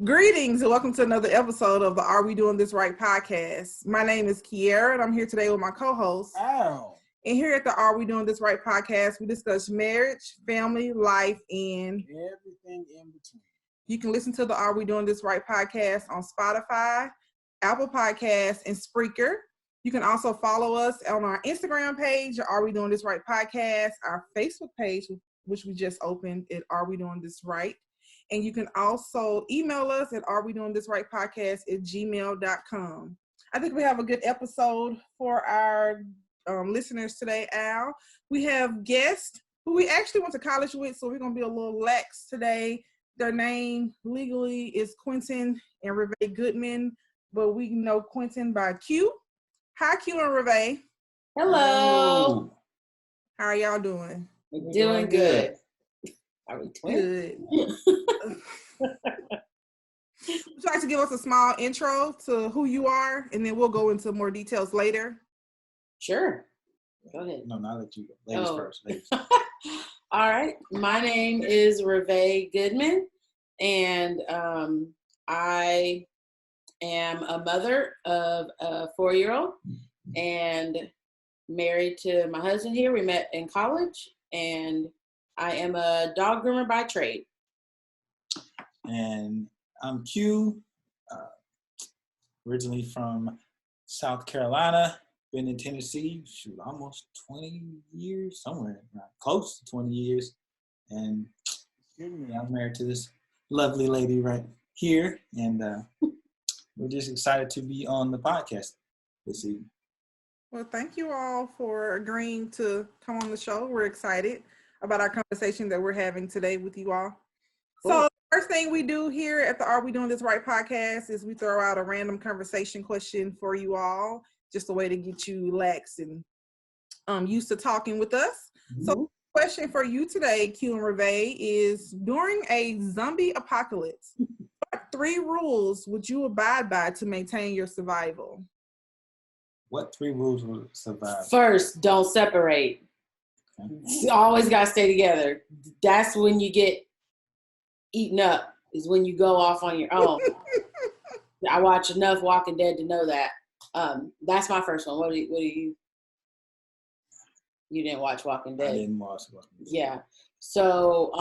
Greetings and welcome to another episode of the Are We Doing This Right podcast. My name is Kearea and I'm here today with my co-host. Ow. And here at the Are We Doing This Right podcast, we discuss marriage, family, life, and everything in between. You can listen to the Are We Doing This Right podcast on Spotify, Apple Podcasts, and Spreaker. You can also follow us on our Instagram page, Are We Doing This Right podcast, our Facebook page, which we just opened at Are We Doing This Right. And you can also email us at arewedoingthisrightpodcast@gmail.com. I think we have a good episode for our listeners today, Al. We have guests who we actually went to college with, so we're going to be a little lax today. Their name legally is Quentin and Rev'e Goodman, but we know Quentin by Q. Hi, Q and Rev'e. Hello. How are y'all doing? We're doing good. Are we good? Would you like to give us a small intro to who you are, and then we'll go into more details later? Sure. Go ahead. No, not let you go. Ladies first. Ladies. All right. My name is Rev'e Goodman, and I am a mother of a 4-year-old and married to my husband here. We met in college, and I am a dog groomer by trade. And I'm Q, originally from South Carolina, been in Tennessee, almost 20 years, somewhere close to 20 years. And I'm married to this lovely lady right here. And we're just excited to be on the podcast this evening. Well, thank you all for agreeing to come on the show. We're excited about our conversation that we're having today with you all. Cool. So the first thing we do here at the Are We Doing This Right podcast is we throw out a random conversation question for you all, just a way to get you relaxed and used to talking with us. Mm-hmm. So the question for you today, Q and Rev'e, is during a zombie apocalypse, what 3 rules would you abide by to maintain your survival? What 3 rules will survive? First, don't separate. You always got to stay together. That's when you get eaten up, is when you go off on your own. I watch enough Walking Dead to know that. That's my first one. What do you didn't watch Walking Dead? I didn't watch Walking Dead. Yeah. So,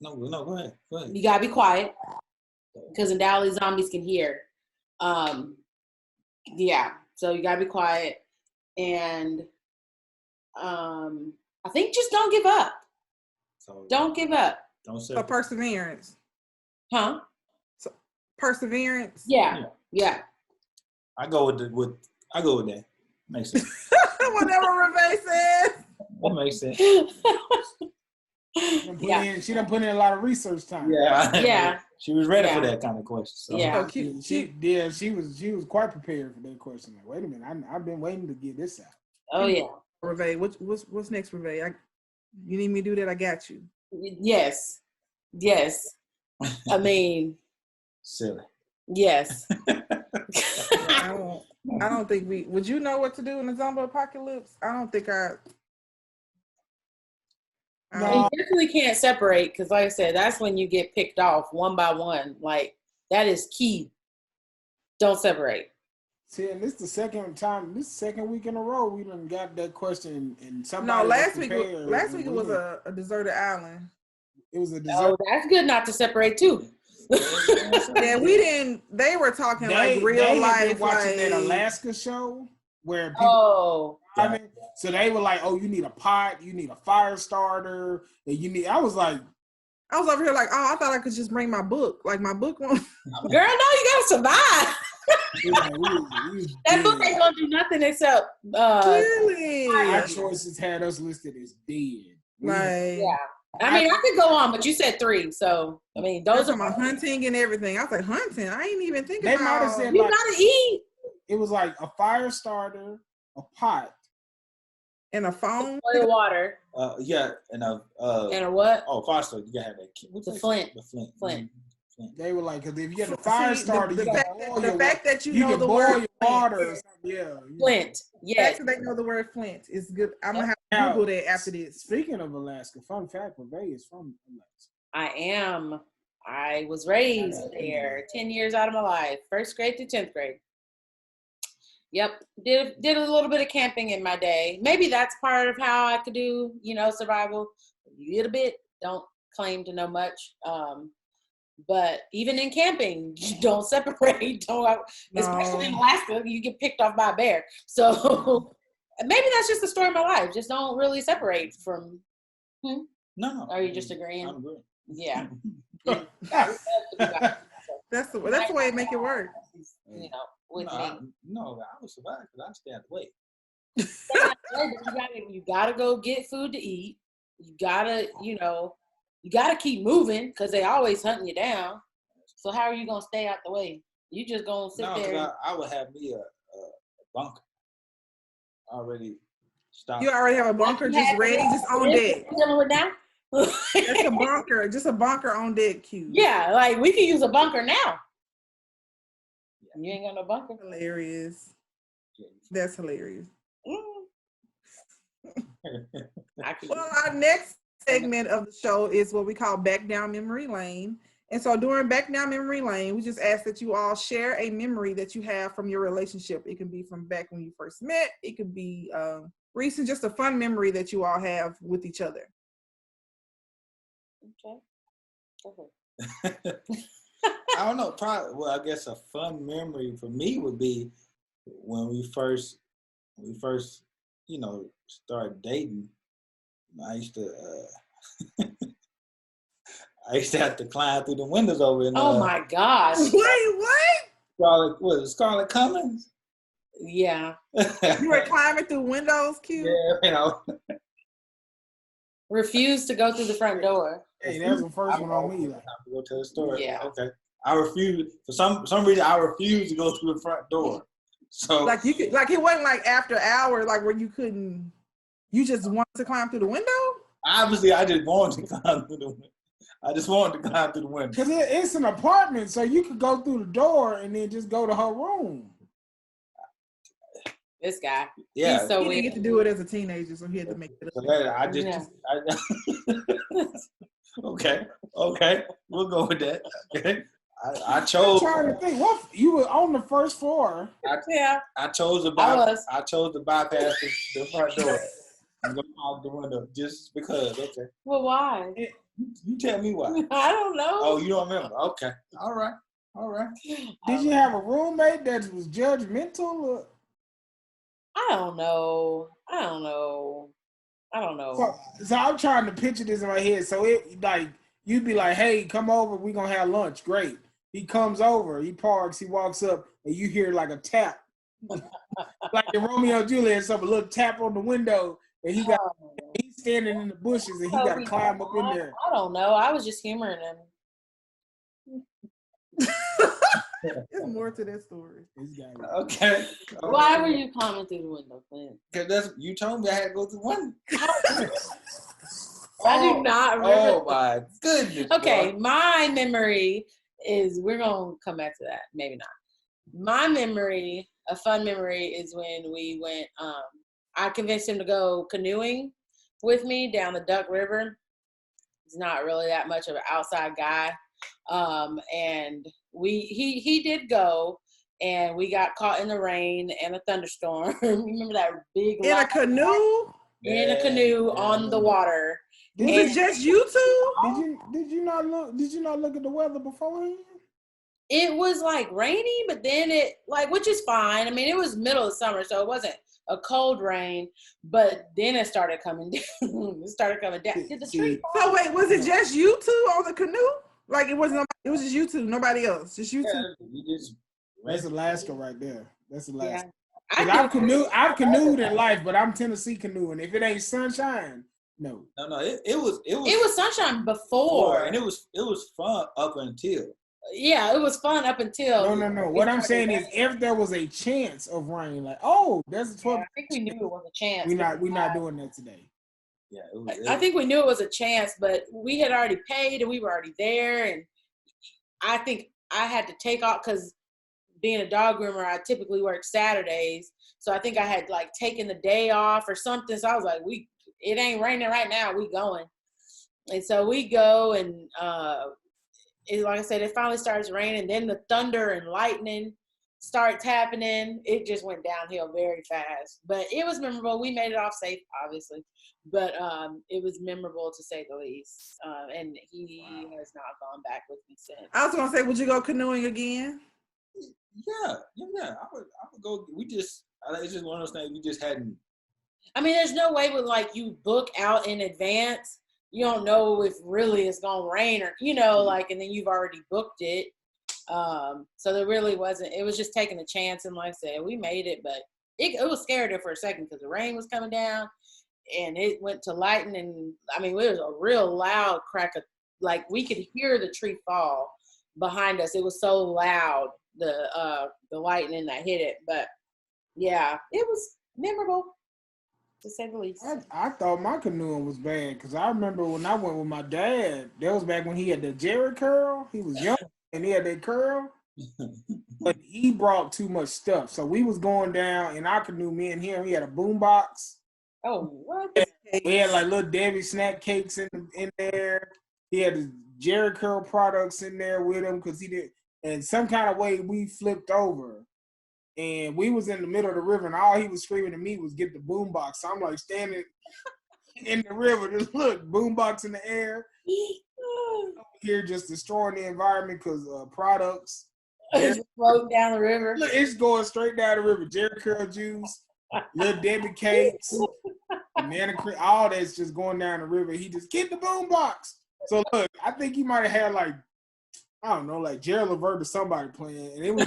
No, go ahead. You got to be quiet because undoubtedly zombies can hear. Yeah. So you got to be quiet. And I think just don't give up. So don't give up. Don't say. So perseverance. Huh? So perseverance. Yeah. I go with that. Makes sense. Whatever Rev'e says. That makes sense. She done put in a lot of research time. Yeah. She was ready for that kind of question. So. Yeah. She was quite prepared for that question. Like, wait a minute, I've been waiting to get this out. Oh yeah. Rev'e, what's next, Rev'e? You need me to do that? I got you. Yes. I mean, silly. Yes. I don't think would you know what to do in the zombie apocalypse? I don't think You definitely can't separate because, like I said, that's when you get picked off one by one. Like, that is key. Don't separate. See, and this is the second week in a row we done got that question, and somebody. No, last week it was a deserted island. It was a deserted. Oh, that's good not to separate too. Yeah, we didn't. They were talking like real life. Been watching that Alaska show where people. So they were like, "Oh, you need a pot, you need a fire starter, and you need." I was over here like, "Oh, I thought I could just bring my book. Like my book one." Girl, no, you gotta survive. That book ain't gonna do nothing except. Really, our choices had us listed as dead. Right. Yeah. I mean, I could go on, but you said 3, so I mean, those are my hunting and everything. I was like, hunting. I ain't even thinking they about. Might have said you gotta eat. It was like a fire starter, a pot, and a phone. Boil water. Yeah, and a what? Oh, fire starter. You gotta have that. The flint. The flint. Flint. They were like, because if you get the fire starter, the fact that you know the boil word water. Flint. Yeah. The fact that they know the word flint is good. I'm gonna have to Google that after this. Speaking of Alaska, fun fact: Rev'e is from Alaska. I am. I was raised there 10 years out of my life, 1st grade to 10th grade. Yep, did a little bit of camping in my day. Maybe that's part of how I could do, survival a little bit. Don't claim to know much. But even in camping, you don't separate. Especially in Alaska, you get picked off by a bear. So maybe that's just the story of my life. Just don't really separate from. No. Are you just agreeing? I'm agreeing. Yeah. That's the way to make it work. With me. I would survive because I stay out the way. You gotta go get food to eat. You gotta, you gotta keep moving because they always hunting you down. So how are you gonna stay out the way? You just gonna sit there. I would have me a bunker already stopped. You already have a bunker just ready, just on deck. Dealing with now? That's a bunker, just a bunker on deck, Q. Yeah, like we can use a bunker now. You ain't got no bunker. Hilarious. That's hilarious. Well, our next segment of the show is what we call Back Down Memory Lane. And so during Back Down Memory Lane, we just ask that you all share a memory that you have from your relationship. It can be from back when you first met. It could be recent, just a fun memory that you all have with each other. Okay. Go ahead. I don't know. Probably. Well, I guess a fun memory for me would be when we first, started dating. I used to have to climb through the windows over in. Oh my gosh! Wait, what? Scarlett Cummings? Yeah. You were climbing through windows, Q? Yeah, Refuse to go through the front door. Hey, that was the first one on me. Time to go to the store. Yeah. Okay. I refuse. For some reason, I refuse to go through the front door. So like you could, like it wasn't like after hours, like where you couldn't. You just wanted to climb through the window. Obviously, I just wanted to climb through the window. Because it's an apartment, so you could go through the door and then just go to her room. This guy. Yeah. He's so he weird. didn't get to do it as a teenager, so he had to make it up. Okay, we'll go with that. Okay, I chose. I'm trying to think. What you were on the first floor? I chose to bypass the front door and go out the window just because. Okay. Well, why? You tell me why. I don't know. Oh, you don't remember? Okay. All right. Did you have a roommate that was judgmental? Or? I don't know. So I'm trying to picture this in my head. So it like you'd be like, "Hey, come over. We gonna have lunch." Great. He comes over. He parks. He walks up, and you hear like a tap, like in Romeo and Juliet. So a little tap on the window, and he's standing in the bushes, and he got to climb up in there. I don't know. I was just humoring him. There's more to that story. Okay. Why were you climbing through the window, Clint? Because you told me I had to go through the window. I do not remember. Oh my goodness. Okay, boy. my memory is, we're going to come back to that. Maybe not. My memory, a fun memory, is when we went, I convinced him to go canoeing with me down the Duck River. He's not really that much of an outside guy. And he did go, and we got caught in the rain and a thunderstorm. Remember that big in a canoe? In a canoe on the water. Was it just you two? Did you not look at the weather beforehand? It was like rainy, but then which is fine. I mean, it was middle of summer, so it wasn't a cold rain, but then it started coming down. Did the tree fall? So wait, was it just you two on the canoe? Like it wasn't. It was just you two, nobody else. Just you two. That's Alaska right there. That's Alaska. Yeah. I've canoed in life, but I'm Tennessee canoeing. If it ain't sunshine, no. No. It was sunshine before, and it was fun up until. Yeah, it was fun up until. No. What I'm saying is, if there was a chance of rain, like there's a 12. I think we knew it was a chance. We're not doing that today. Yeah, I think we knew it was a chance, but we had already paid and we were already there, and I think I had to take off because being a dog groomer, I typically work Saturdays, so I think I had like taken the day off or something. So I was like, it ain't raining right now, we going, and so we go, and like I said, it finally starts raining. Then the thunder and lightning starts happening. It just went downhill very fast. But it was memorable. We made it off safe, obviously. But it was memorable to say the least. And he has not gone back with me since. I was gonna say, would you go canoeing again? Yeah. I would go. It's just one of those things we just hadn't. I mean, there's no way with like you book out in advance. You don't know if really it's gonna rain or like, and then you've already booked it. So there really wasn't. It was just taking a chance, and like I said, we made it, but it was scary there for a second because the rain was coming down, and it went to lightning. And I mean, it was a real loud crack of, like, we could hear the tree fall behind us. It was so loud, the lightning that hit it. But yeah, it was memorable, to say the least. I thought my canoeing was bad because I remember when I went with my dad, that was back when he had the Jerry curl. He was young and he had that curl, but he brought too much stuff. So we was going down in our canoe, me and him. He had a boom box. Oh, what? We had like little Debbie snack cakes in there. He had the Jerry curl products in there with him because he did. And some kind of way we flipped over. And we was in the middle of the river, and all he was screaming to me was get the boombox. So I'm like standing in the river, just look, boombox in the air. Here just destroying the environment because products. It's floating down the river. Look, it's going straight down the river. Jerry curl juice, little Debbie cakes, banana cream, all that's just going down the river. He just get the boombox. So look, I think he might have had like, I don't know, like Gerald Levert or somebody playing, and it was.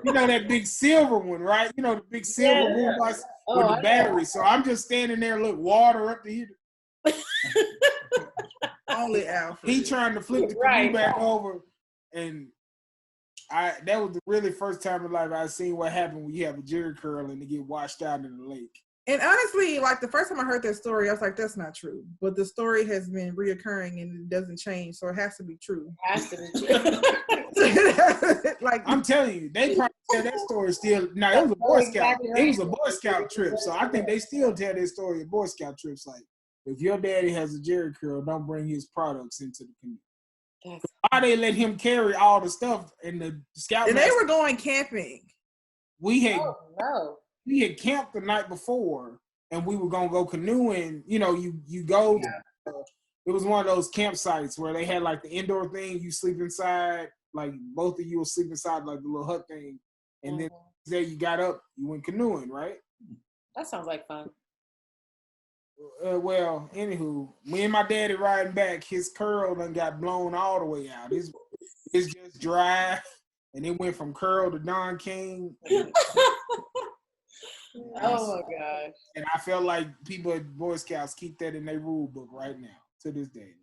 That big silver one, right? The big silver boombox with the battery. So I'm just standing there, look, water up to here. Only Alfred. He trying to flip the canoe back over, and that was the really first time in life I seen what happened when you have a Jerry curl and they get washed out in the lake. And honestly, like the first time I heard that story, I was like, that's not true. But the story has been reoccurring and it doesn't change, so it has to be true. It has to be true. Like, I'm telling you, they probably tell that story still. Now it was a Boy Scout. It was a Boy Scout trip, so I think they still tell this story at Boy Scout trips. Like, if your daddy has a Jerry curl, don't bring his products into the canoe. Why they let him carry all the stuff in the scout? And they were going camping. We had camped the night before, and we were gonna go canoeing. You go. It was one of those campsites where they had like the indoor thing. You sleep inside. Like both of you will sleep inside like the little hut thing, and then there you got up, you went canoeing, right? That sounds like fun. Well, anywho, me and my daddy riding back, his curl done got blown all the way out. It's just dry, and it went from curl to Don King. Oh my gosh! And I felt like people at Boy Scouts keep that in their rule book right now to this day.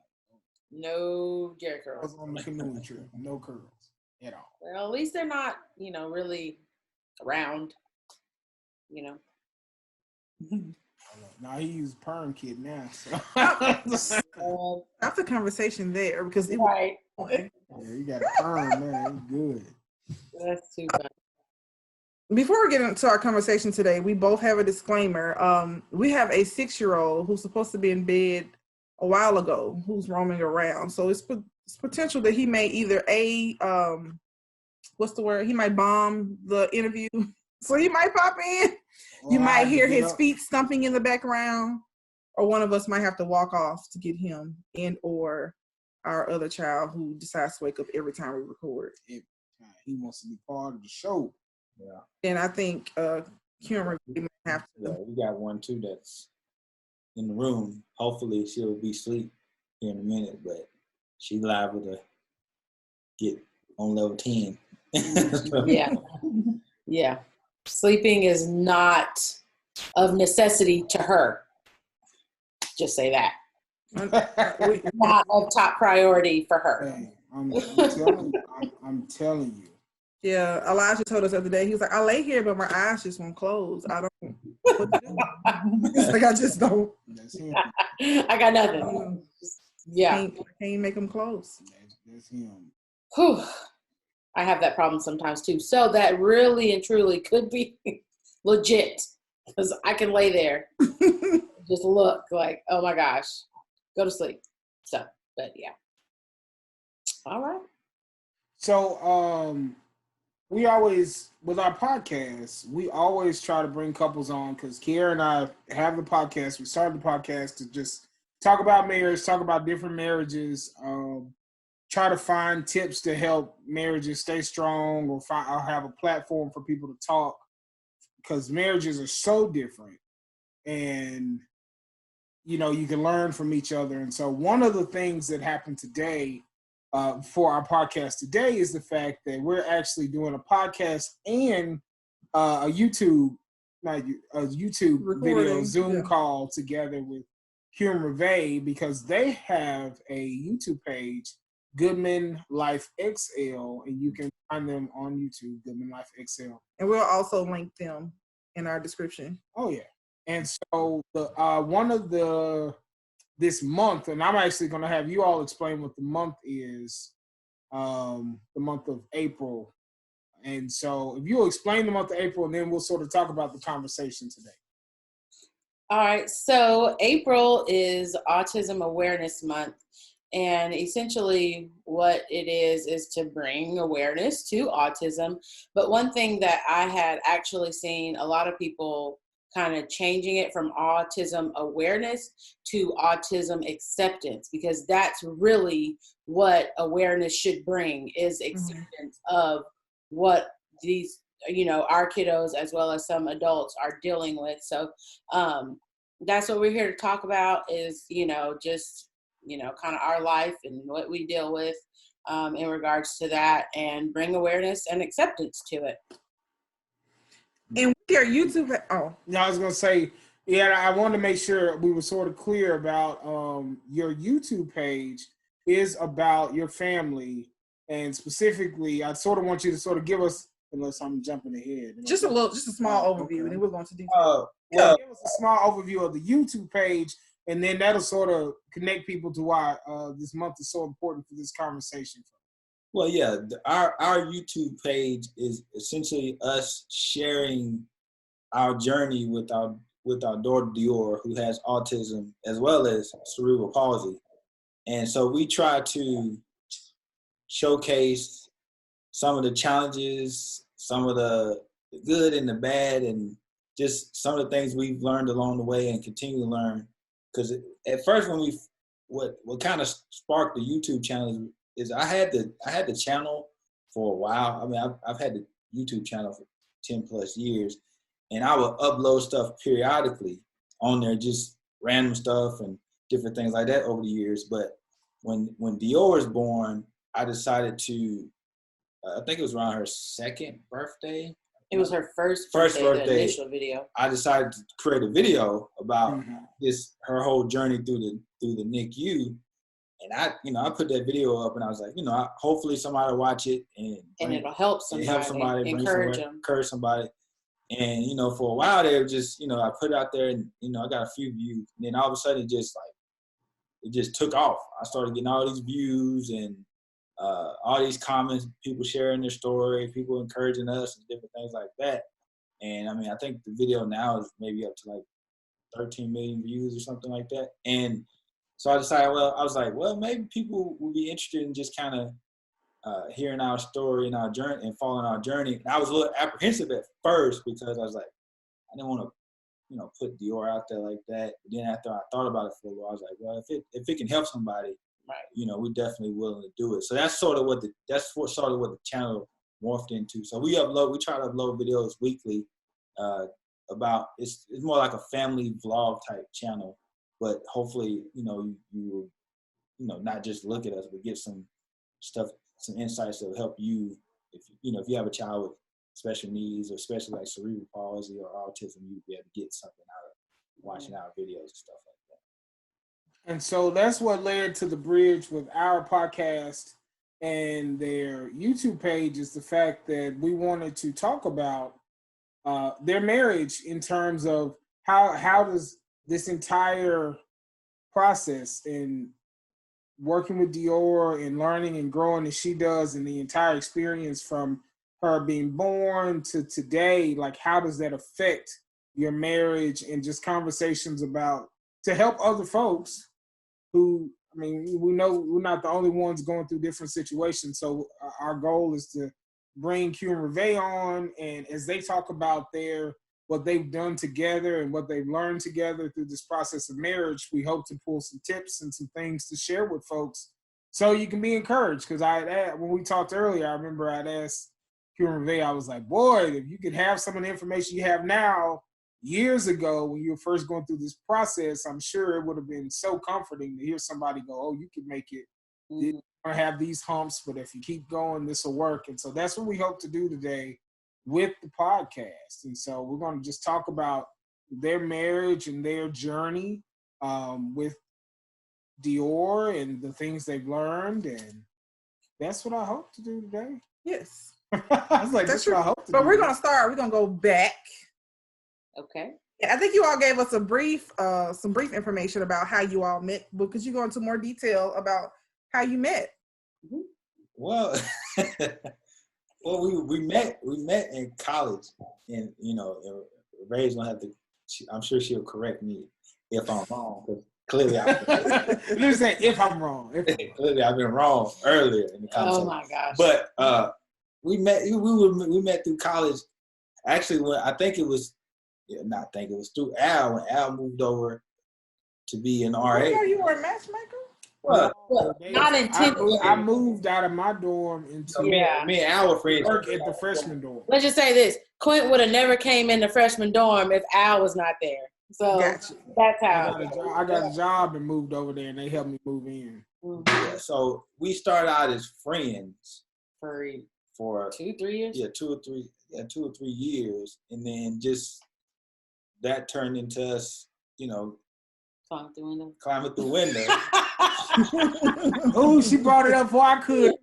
No Jerry curls on the canoeing trip. No curls at all. Well, at least they're not, really round. Now he used perm kit now. So. That's a conversation there because it right. Yeah, you got a perm, man. It's good. That's too bad. Before we get into our conversation today, we both have a disclaimer. We have a 6-year-old who's supposed to be in bed a while ago who's roaming around. So it's potential that he may either he might bomb the interview. So he might pop in. You might hear his feet stumping in the background, or one of us might have to walk off to get him in, or our other child who decides to wake up every time we record. He wants to be part of the show. Yeah. And I think Kearea might have to. Yeah, we got one too that's in the room. Hopefully she'll be asleep here in a minute, but she's liable to get on level 10. Yeah. Sleeping is not of necessity to her. Just say that. Not of top priority for her. Hey, I'm telling you. Yeah, Elijah told us the other day, he was like, I lay here, but my eyes just won't close. I don't know what to do. It's like, I just don't. That's him. I got nothing. I can't make them close. That's him. Whew. I have that problem sometimes too. So that really and truly could be legit, because I can lay there, just look like, oh my gosh, go to sleep. So, but yeah. All right. So we always, with our podcast, we always try to bring couples on because Kearea and I have the podcast. We started the podcast to just talk about marriage, talk about different marriages, try to find tips to help marriages stay strong, or have a platform for people to talk, because marriages are so different, and you can learn from each other. And so one of the things that happened today for our podcast today is the fact that we're actually doing a podcast and a YouTube video Zoom call together with Rev'e, because they have a YouTube page, GoodmanLifeXL, and you can find them on YouTube, GoodmanLifeXL. And we'll also link them in our description. Oh yeah. And so this month, and I'm actually going to have you all explain what the month is, the month of April. And so if you'll explain the month of April, and then we'll sort of talk about the conversation today. All right. So April is Autism Awareness Month. And essentially what it is to bring awareness to autism. But one thing that I had actually seen a lot of people kind of changing it from autism awareness to autism acceptance, because that's really what awareness should bring, is acceptance of what these, our kiddos as well as some adults are dealing with. So that's what we're here to talk about, is, just kind of our life and what we deal with in regards to that, and bring awareness and acceptance to it. And with your YouTube, I was going to say, I wanted to make sure we were sort of clear about your YouTube page is about your family, and specifically, I sort of want you to sort of give us, unless I'm jumping ahead, just a small overview, and then we're going to do. Give us a small overview of the YouTube page. And then that'll sort of connect people to why this month is so important for this conversation. Well, yeah, our YouTube page is essentially us sharing our journey with our daughter Dior, who has autism as well as cerebral palsy. And so we try to showcase some of the challenges, some of the good and the bad, and just some of the things we've learned along the way and continue to learn. Because at first, when what kind of sparked the YouTube channel is I had the channel for a while. I mean, I've had the YouTube channel for 10 plus years, and I would upload stuff periodically on there, just random stuff and different things like that over the years. But when Dior was born, I decided to, I think it was around her second birthday. It was her first birthday. The initial video. I decided to create a video about her whole journey through the NICU, and I put that video up, and I was like, hopefully somebody will watch it, and it'll help somebody, encourage somebody, and for a while there, just I put it out there, and I got a few views, and then all of a sudden it just took off. I started getting all these views and all these comments, people sharing their story, people encouraging us and different things like that. And I mean, I think the video now is maybe up to like 13 million views or something like that. And so I decided, well, maybe people will be interested in just kind of hearing our story and our journey and following our journey. And I was a little apprehensive at first because I was like, I didn't want to, put Dior out there like that. But then after I thought about it for a while, I was like, well, if it can help somebody, right, we're definitely willing to do it. So that's sort of what the channel morphed into. So we try to upload videos weekly about, it's more like a family vlog type channel, but hopefully, you will, not just look at us, but get some stuff, some insights that will help you. If you have a child with special needs, or especially like cerebral palsy or autism, you'll be able to get something out of watching our videos and stuff like that. And so that's what led to the bridge with our podcast and their YouTube page, is the fact that we wanted to talk about their marriage in terms of how does this entire process in working with Dior and learning and growing as she does, and the entire experience from her being born to today, like how does that affect your marriage, and just conversations about to help other folks who I mean, we know we're not the only ones going through different situations. So our goal is to bring Kearea and Rev'e on, and as they talk about what they've done together and what they've learned together through this process of marriage, we hope to pull some tips and some things to share with folks so you can be encouraged. Because when we talked earlier, I remember I'd asked Kearea and Rev'e, I was like, boy, if you could have some of the information you have now years ago when you were first going through this process, I'm sure it would have been so comforting to hear somebody go, oh, you can make it. You're going to have these humps, but if you keep going, this will work. And so that's what we hope to do today with the podcast. And so we're going to just talk about their marriage and their journey with Dior and the things they've learned. And that's what I hope to do today. Yes. I was like, that's what I hope to do. But we're going to go back. Okay. I think you all gave us some brief information about how you all met, but could you go into more detail about how you met? Well, we met in college, and Ray's gonna have to. I'm sure she'll correct me if I'm wrong, because clearly Let's say if I'm wrong. Clearly I've been wrong earlier in the conversation. Oh my gosh! But we met through college. Actually, it was through Al when Al moved over to be an RA. You were a matchmaker? Well, not intentionally. I moved out of my dorm into me and Al were friends. Work at the freshman dorm. Let's just say this: Quint would have never came in the freshman dorm if Al was not there. So gotcha. That's how I got a job and moved over there, and they helped me move in. Yeah, so we started out as friends for 2-3 years. Yeah, 2 or 3 years, and then just that turned into us, climbing through window. Oh, she brought it up before I could.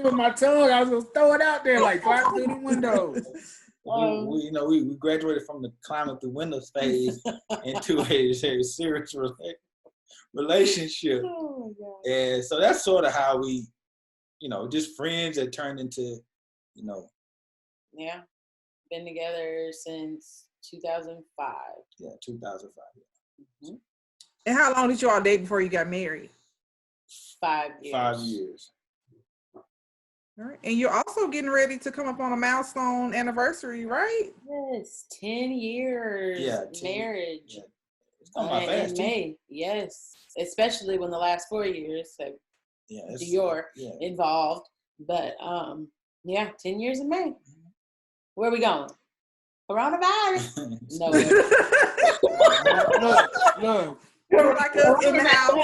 With my tongue, I was gonna throw it out there like climb through the window. We graduated from the climbing through windows phase into a serious relationship. Oh, God. And so that's sort of how we, just friends that turned into, Yeah, been together since 2005. Yeah, 2005. Yeah. Mm-hmm. And how long did you all date before you got married? 5 years. 5 years. All right. And you're also getting ready to come up on a milestone anniversary, right? Yes, 10 years. Yeah, marriage. Yeah. It's coming by fast, in May. Yes, especially when the last 4 years have Dior involved. But 10 years in May. Where are we going? Coronavirus? No. Look. Like us in the house.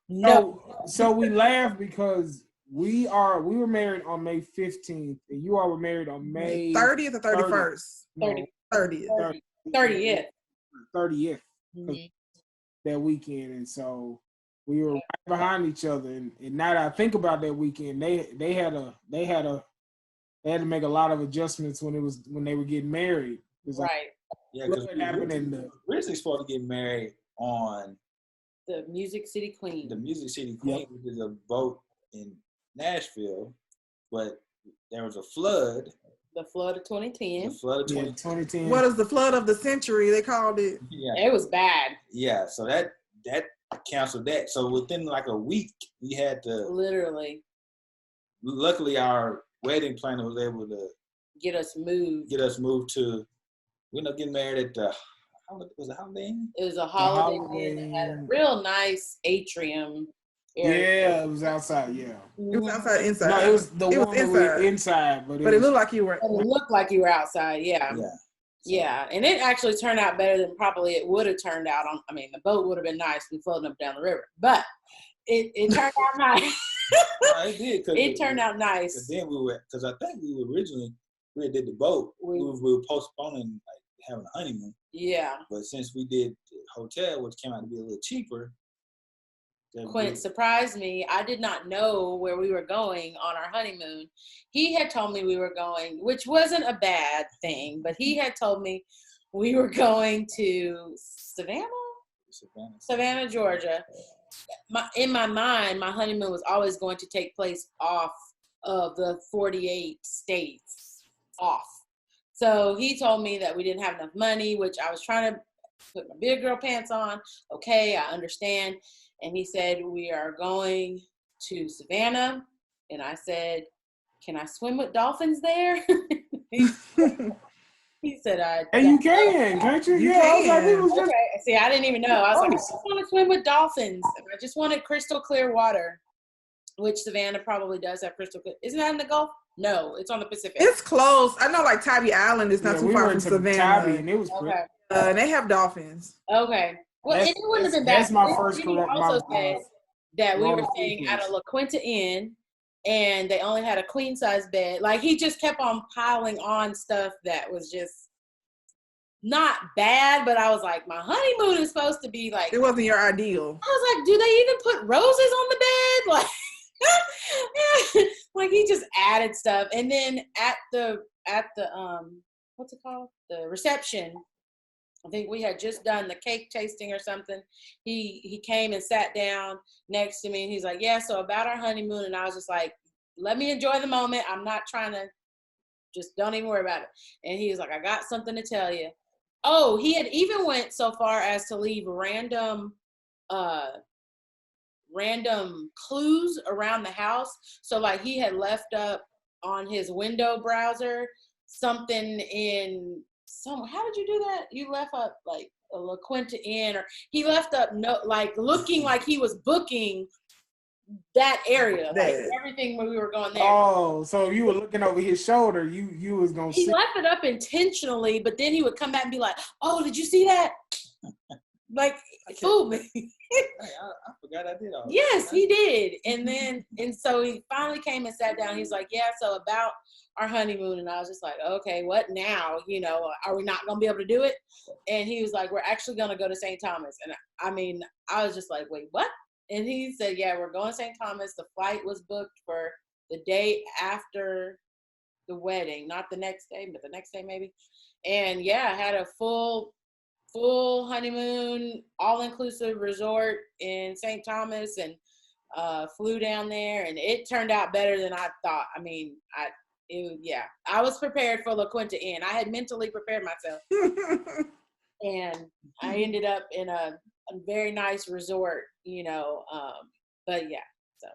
No. So we laugh because we were married on May 15th, and you all were married on May 30th or 31st? 30th. 30th. That weekend, and so we were right behind each other. And now that I think about that weekend, they had to make a lot of adjustments when they were getting married. Right. Yeah, because we're originally supposed to get married on the Music City Queen. The Music City Queen, which is a boat in Nashville, but there was a flood. The flood of 2010. The flood of 2010. What is the flood of the century? They called it. Yeah. It was bad. Yeah, so that canceled that. So within like a week, we had to literally. Luckily, our wedding planner was able to get us moved to. We ended up getting married at the. Was it Holiday Inn? It was a Holiday Inn. It had a real nice atrium area. Yeah, it was outside. Yeah, it was outside, inside. No, it was inside, but it looked like you were. It looked like you were outside. Yeah. Yeah. Yeah, and it actually turned out better than probably it would have turned out on. I mean, the boat would have been nice. We floating up down the river, but it turned out nice. It did. It turned out nice. But then because I think we did the boat. We were postponing having a honeymoon. Yeah. But since we did the hotel, which came out to be a little cheaper. Quint surprised me. I did not know where we were going on our honeymoon. He had told me we were going, which wasn't a bad thing, but he had told me we were going to Savannah, Georgia. In my mind, my honeymoon was always going to take place off of the 48 states off. So he told me that we didn't have enough money, which I was trying to put my big girl pants on. Okay, I understand. And he said, we are going to Savannah. And I said, can I swim with dolphins there? He said, And you can, can't you? You Yeah, I was like, we can. was just. okay. See, I didn't even know. I was like, I just want to swim with dolphins. And I just wanted crystal clear water, which Savannah probably does have crystal clear. Isn't that in the Gulf? No, it's on the Pacific. It's close. I know, like Tybee Island is not too far from Savannah. Tybee, and it was pretty. Okay. And they have dolphins. Okay. Well, it wouldn't have been bad. That's my first He correct. also said that we were wrong staying at a sequence. La Quinta Inn, and they only had a queen size bed. Like, he just kept on piling on stuff that was just not bad, but I was like, my honeymoon is supposed to be like. It wasn't your ideal. I was like, do they even put roses on the bed? Like, like he just added stuff. And then at the what's it called? The reception. I think we had just done the cake tasting or something. He came and sat down next to me, and he's like, yeah, so about our honeymoon. And I was just like, let me enjoy the moment. I'm not trying to, just don't even worry about it. And he was like, I got something to tell you. Oh, he had even went so far as to leave random clues around the house. So like he had left up on his window browser something in how did you do that? You left up like a La Quinta Inn, or he left up like looking like he was booking that area, like everything when we were going there. Oh, so you were looking over his shoulder. You was gonna He see. left it up intentionally, but then he would come back and be like, "Oh, did you see that?" Like, fool me. I forgot I did all that. Yes, he did. And so he finally came and sat down. He's like, yeah, so about our honeymoon. And I was just like, okay, what now? You know, are we not going to be able to do it? And he was like, we're actually going to go to St. Thomas. And I mean, I was just like, wait, what? And he said, yeah, we're going to St. Thomas. The flight was booked for the day after the wedding, not the next day, but the next day maybe. And yeah, I had a full honeymoon, all-inclusive resort in St. Thomas, and flew down there, and it turned out better than I thought. I mean, I was prepared for La Quinta Inn. I had mentally prepared myself, and I ended up in a very nice resort, you know. But yeah, so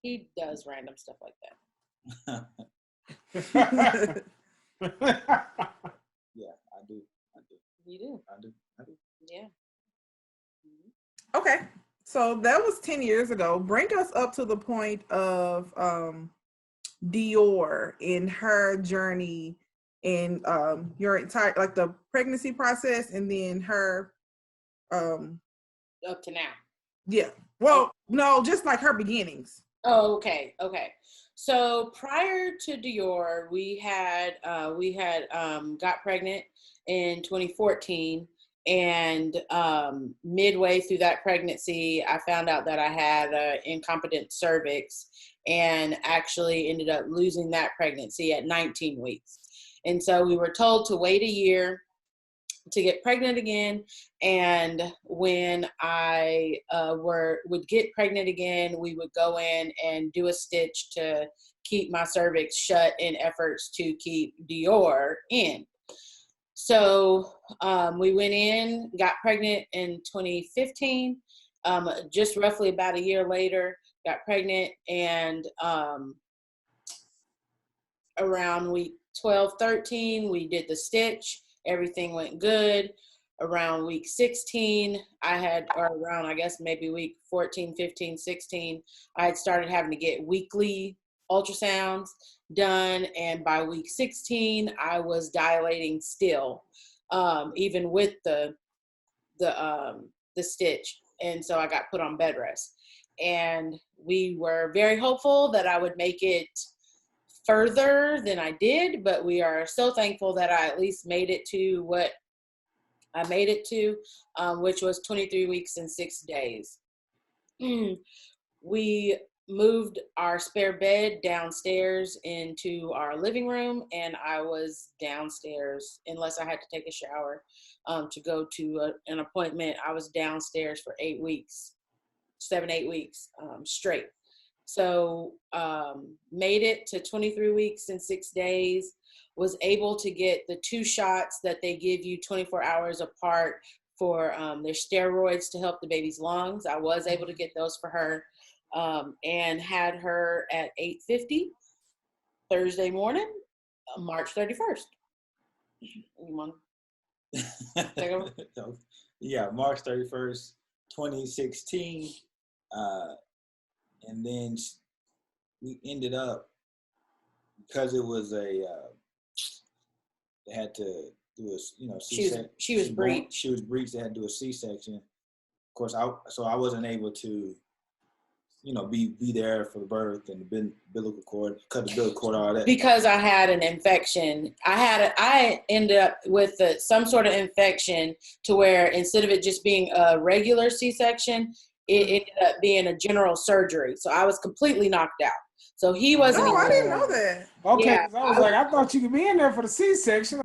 he does random stuff like that. Yeah, I do. You do? I do. Yeah. Okay, so that was 10 years ago. Bring us up to the point of Dior in her journey in your entire, like the pregnancy process, and then her Up to now. Yeah. Well, no, just like her beginnings. Oh, okay. So prior to Dior, we had got pregnant in 2014, and midway through that pregnancy, I found out that I had an incompetent cervix, and actually ended up losing that pregnancy at 19 weeks. And so we were told to wait a year to get pregnant again. And when I would get pregnant again, we would go in and do a stitch to keep my cervix shut in efforts to keep Dior in. So we went in, got pregnant in 2015, just roughly about a year later, got pregnant, and around week 12, 13, we did the stitch. Everything went good. Around week 16, around, I guess, maybe week 14, 15, 16, I had started having to get weekly ultrasounds done. And by week 16, I was dilating still, even with the stitch. And so I got put on bed rest. And we were very hopeful that I would make it further than I did, but we are so thankful that I at least made it to what I made it to, which was 23 weeks and 6 days. We moved our spare bed downstairs into our living room, and I was downstairs, unless I had to take a shower to go to an appointment. I was downstairs for 8 weeks, 7-8 weeks straight. So made it to 23 weeks and 6 days, was able to get the 2 shots that they give you 24 hours apart for their steroids to help the baby's lungs. I was able to get those for her, and had her at 8:50 Thursday morning, March 31st. You want to take over? Yeah, March 31st, 2016. And then we ended up, because it was they had to do a, C-section. She was breached. She was breached. They had to do a C-section. Of course, I wasn't able to, be there for the birth and the umbilical cord, cut the umbilical cord, all that. Because I had an infection. I ended up with some sort of infection to where instead of it just being a regular C-section, it ended up being a general surgery. So I was completely knocked out. So he wasn't. Oh, I didn't know that. Okay, Yeah. I was like, I thought you could be in there for the C-section.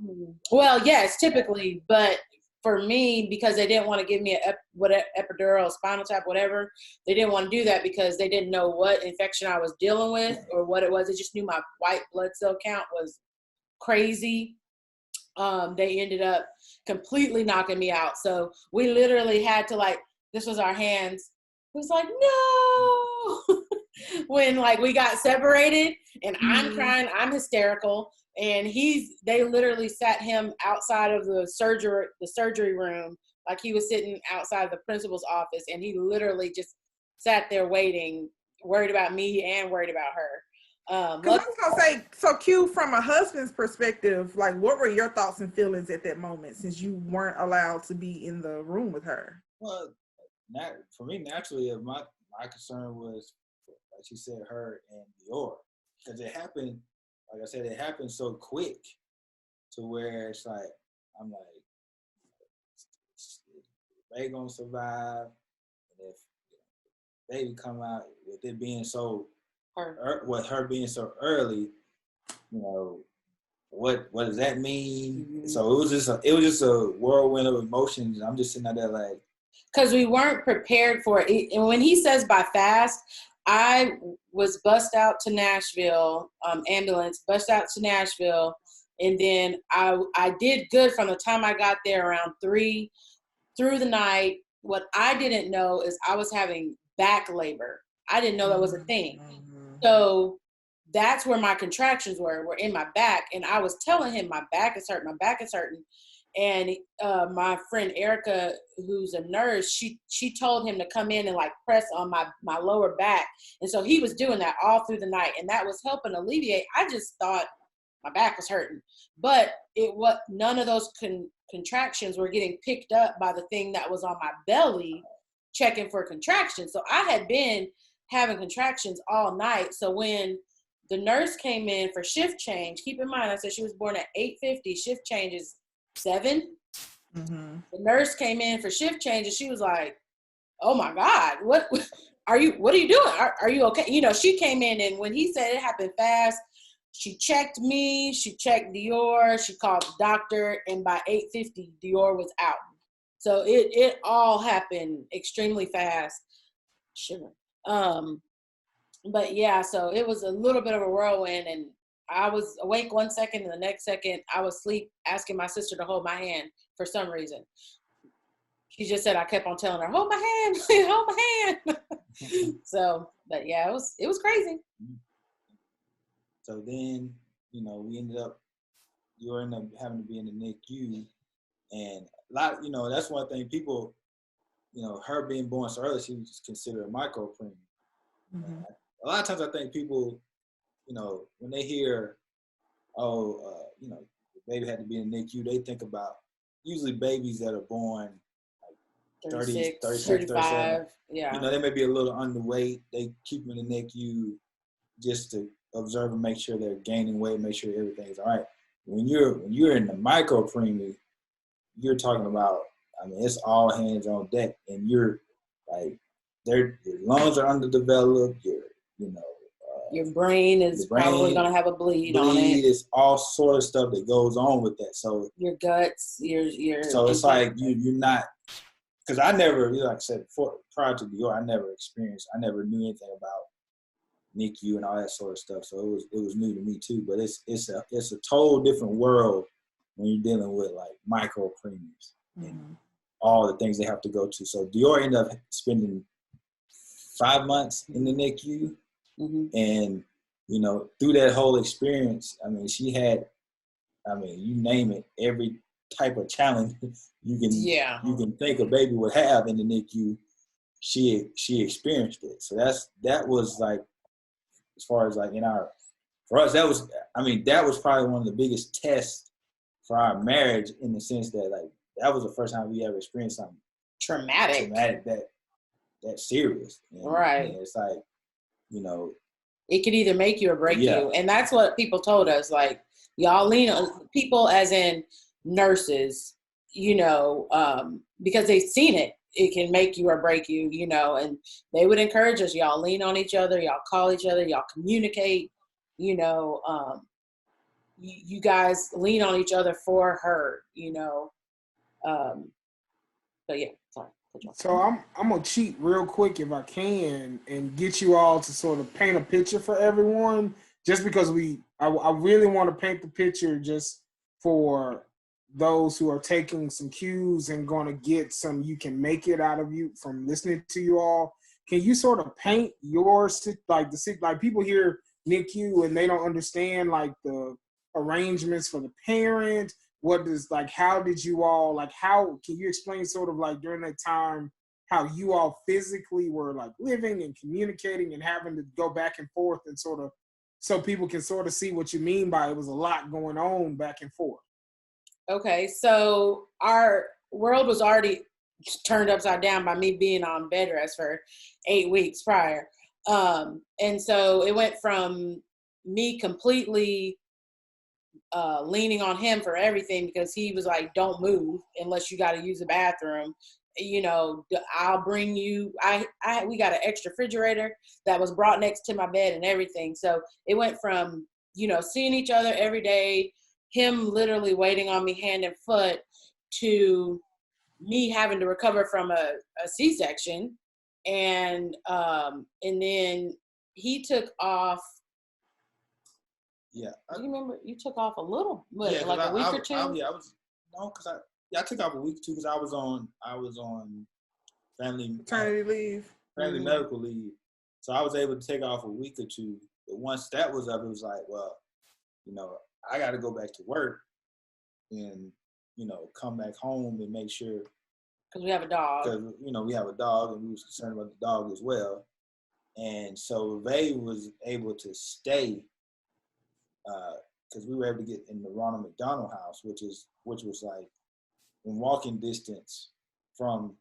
Well, yes, typically, but for me, because they didn't want to give me epidural, spinal tap, whatever, they didn't want to do that because they didn't know what infection I was dealing with or what it was. They just knew my white blood cell count was crazy. They ended up completely knocking me out. So we literally had to, this was our hands. It was like, no. When we got separated and I'm crying, I'm hysterical. And they literally sat him outside of the surgery room, like he was sitting outside the principal's office, and he literally just sat there waiting, worried about me and worried about her. Because I was gonna say, so Q, from a husband's perspective, what were your thoughts and feelings at that moment, since you weren't allowed to be in the room with her? Well, for me, naturally, my concern was, like she said, her and Dior, because it happened. Like I said, it happened so quick to where it's like, I'm like, they gonna survive, and if baby come out with it being so, with her being so early, what does that mean? Mm-hmm. So it was just a whirlwind of emotions. I'm just sitting out there like, because we weren't prepared for it. And when he says by fast, I was bussed out to Nashville, ambulance, bussed out to Nashville. And then I did good from the time I got there around 3 through the night. What I didn't know is I was having back labor. I didn't know that was a thing. Mm-hmm. So that's where my contractions were in my back. And I was telling him, my back is hurting, my back is hurting. And my friend Erica, who's a nurse, she told him to come in and press on my lower back. And so he was doing that all through the night, and that was helping alleviate. I just thought my back was hurting, but none of those contractions were getting picked up by the thing that was on my belly checking for contractions. So I had been having contractions all night. So when the nurse came in for shift change, keep in mind, I said she was born at 8:50, shift change is 7. Mm-hmm. The nurse came in for shift change and she was like, oh my God, what are you doing? Are you okay? She came in, and when he said it happened fast, she checked me, she checked Dior, she called the doctor, and by 8:50, Dior was out. So it all happened extremely fast. Sure. But yeah, so it was a little bit of a whirlwind, and I was awake one second, and the next second I was asleep, asking my sister to hold my hand for some reason. She just said I kept on telling her, hold my hand, hold my hand. So, but yeah, it was crazy. So then, we ended up, you ended up having to be in the NICU, and a lot, that's one thing people, her being born so early, she was considered a micro-preemie. Mm-hmm. A lot of times I think people, when they hear, the baby had to be in the NICU, they think about usually babies that are born 36, 37. Yeah. They may be a little underweight. They keep them in the NICU just to observe and make sure they're gaining weight, make sure everything's all right. When you're in the micro-preemie, you're talking about, it's all hands on deck, and you're like, your lungs are underdeveloped, your brain is probably going to have a bleed on it. It's all sort of stuff that goes on with that. So your guts, your. So it's like you're not, because I never, like I said before, prior to Dior, I never knew anything about NICU and all that sort of stuff. So it was new to me too. But it's a total different world when you're dealing with micro-preemies. Mm-hmm. And all the things they have to go to. So Dior ended up spending 5 months in the NICU. And, you know, through that whole experience, I mean, she had, I mean, you name it, every type of challenge you can think a baby would have in the NICU, she experienced it. So that was like, as far as like for us, that was probably one of the biggest tests for our marriage, in the sense that like that was the first time we ever experienced something traumatic that serious. Right. And it's like, you know, it could either make you or break you. And that's what people told us. Like, y'all lean on people, as in nurses, you know, because they've seen it. It can make you or break you, you know, and they would encourage us, y'all lean on each other, y'all call each other, y'all communicate, you know, you guys lean on each other for her, you know. But yeah, sorry. So I'm gonna cheat real quick if I can, and get you all to sort of paint a picture for everyone, just because I really want to paint the picture just for those who are taking some cues and going to get some you can make it out of you from listening to you all. Can you sort of paint your, like people hear NICU and they don't understand like the arrangements for the parent? How did you all, can you explain sort of like during that time how you all physically were like living and communicating and having to go back and forth, and sort of, so people can sort of see what you mean by it was a lot going on back and forth? Okay, so our world was already turned upside down by me being on bed rest for 8 weeks prior. And so it went from me completely leaning on him for everything, because he was like, don't move unless you got to use the bathroom. You know, I'll bring you, we got an extra refrigerator that was brought next to my bed and everything. So it went from, you know, seeing each other every day, him literally waiting on me hand and foot, to me having to recover from a C-section. And then he took off. Yeah. Do you remember you took off a little, a week or two? I took off a week or two, because I was on family maternity leave, family medical leave. So I was able to take off a week or two. But once that was up, it was like, well, you know, I got to go back to work and, you know, come back home and make sure. Because we have a dog. Because, you know, we have a dog, and we was concerned about the dog as well. And so Rev'e was able to stay, because we were able to get in the Ronald McDonald house, which was like in walking distance from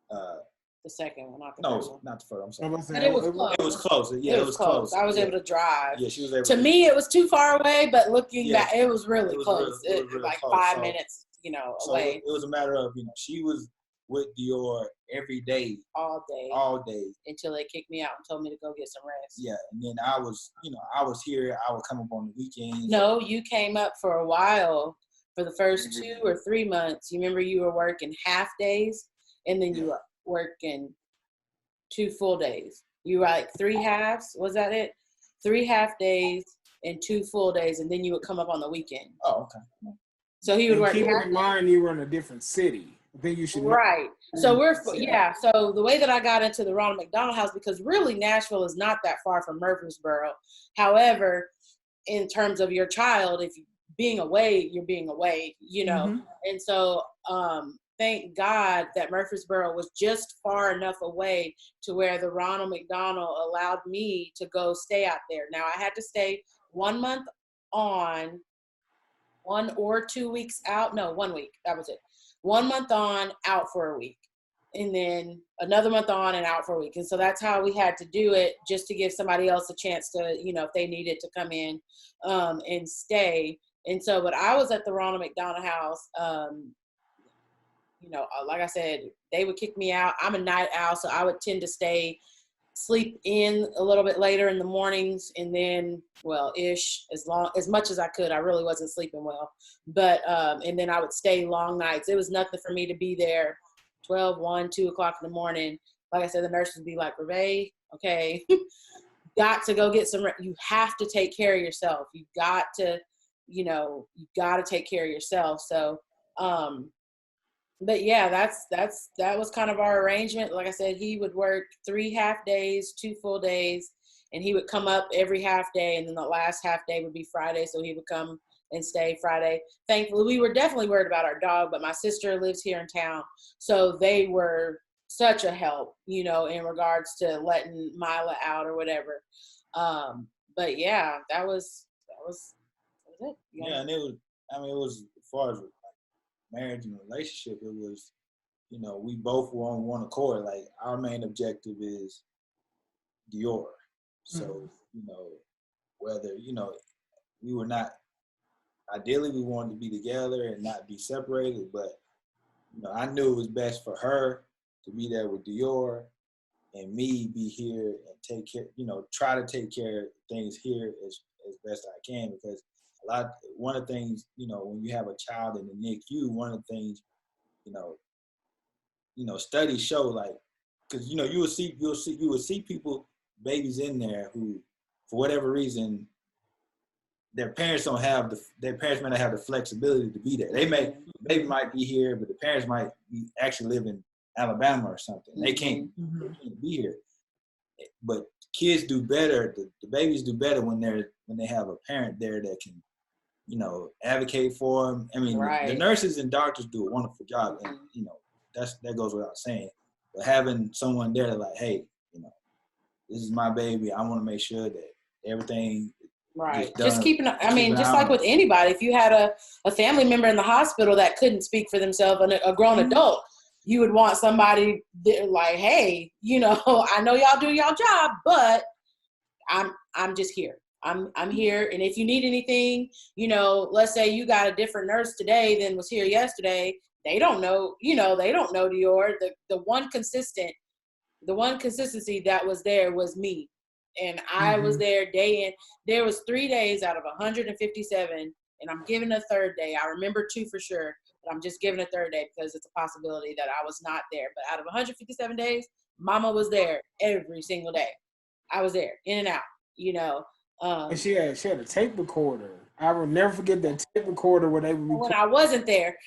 the second one, not the first one. Not the first. I'm sorry. But it was close. It was close. Yeah, it was close. I was able to drive. Yeah, she was able to me, it was too far away, but looking back, it was really close. It was really like close. 5 minutes, you know, away. It was a matter of, you know, she was with Dior every day. All day. Until they kicked me out and told me to go get some rest. Yeah, and then I was here. I would come up on the weekends. No, you came up for a while. For the first 2 or 3 months, you remember you were working half days, and then you were working 2 full days. You were like 3 halves. Was that it? 3 half days and 2 full days, and then you would come up on the weekend. Oh, okay. So he would work. Keep in mind you were in a different city. I think you should. Right. So So the way that I got into the Ronald McDonald house, because really Nashville is not that far from Murfreesboro. However, in terms of your child, if you being away, you're being away, you know. Mm-hmm. And so thank God that Murfreesboro was just far enough away to where the Ronald McDonald allowed me to go stay out there. Now I had to stay 1 month on, 1 or 2 weeks out. No, 1 week. That was it. 1 month on, out for a week. And then another month on and out for a week. And so that's how we had to do it, just to give somebody else a chance to, you know, if they needed to come in and stay. And so, but I was at the Ronald McDonald house, you know, like I said, they would kick me out. I'm a night owl, so I would tend to sleep in a little bit later in the mornings, and then, as much as I could. I really wasn't sleeping well. But, and then I would stay long nights. It was nothing for me to be there 12, 1, 2 o'clock in the morning. Like I said, the nurse would be like, Rev'e, okay, got to go get some rest. You have to take care of yourself. You got to take care of yourself. So, but yeah, that was kind of our arrangement. Like I said, he would work 3 half days, 2 full days, and he would come up every half day, and then the last half day would be Friday, so he would come and stay Friday. Thankfully, we were definitely worried about our dog, but my sister lives here in town, so they were such a help, you know, in regards to letting Mila out or whatever. But yeah, that was it. Yeah, and it was. I mean, it was as far as like marriage and relationship. It was, you know, we both were on one accord. Like our main objective is Dior. So you know, whether you know, we were not. Ideally, we wanted to be together and not be separated, but you know, I knew it was best for her to be there with Dior and me be here and take care, you know, try to take care of things here as best I can, because one of the things, you know, when you have a child in the NICU, one of the things, you know, studies show, like, because you know, you will see people, babies in there who, for whatever reason, their parents don't have their parents may not have the flexibility to be there. Baby might be here, but the parents might actually live in Alabama or something. They can't be here. But kids do better. The babies do better when they have a parent there that can, you know, advocate for them. I mean, the nurses and doctors do a wonderful job, and you know, that goes without saying. But having someone there like, hey, you know, this is my baby. I want to make sure that everything just keeping. I mean, just like with anybody, if you had a family member in the hospital that couldn't speak for themselves, and a grown adult, you would want somebody like, hey, you know, I know y'all do y'all job, but I'm just here. I'm here, and if you need anything, you know, let's say you got a different nurse today than was here yesterday. They don't know, you know, they don't know Dior. The one consistency that was there was me, and I was there day in. There was 3 days out of 157, and I'm giving a third day. I remember 2 for sure, but I'm just giving a third day because it's a possibility that I was not there. But out of 157 days, Mama was there every single day. I was there, in and out, you know. And she had a tape recorder. I will never forget that tape recorder where they would be when I wasn't there.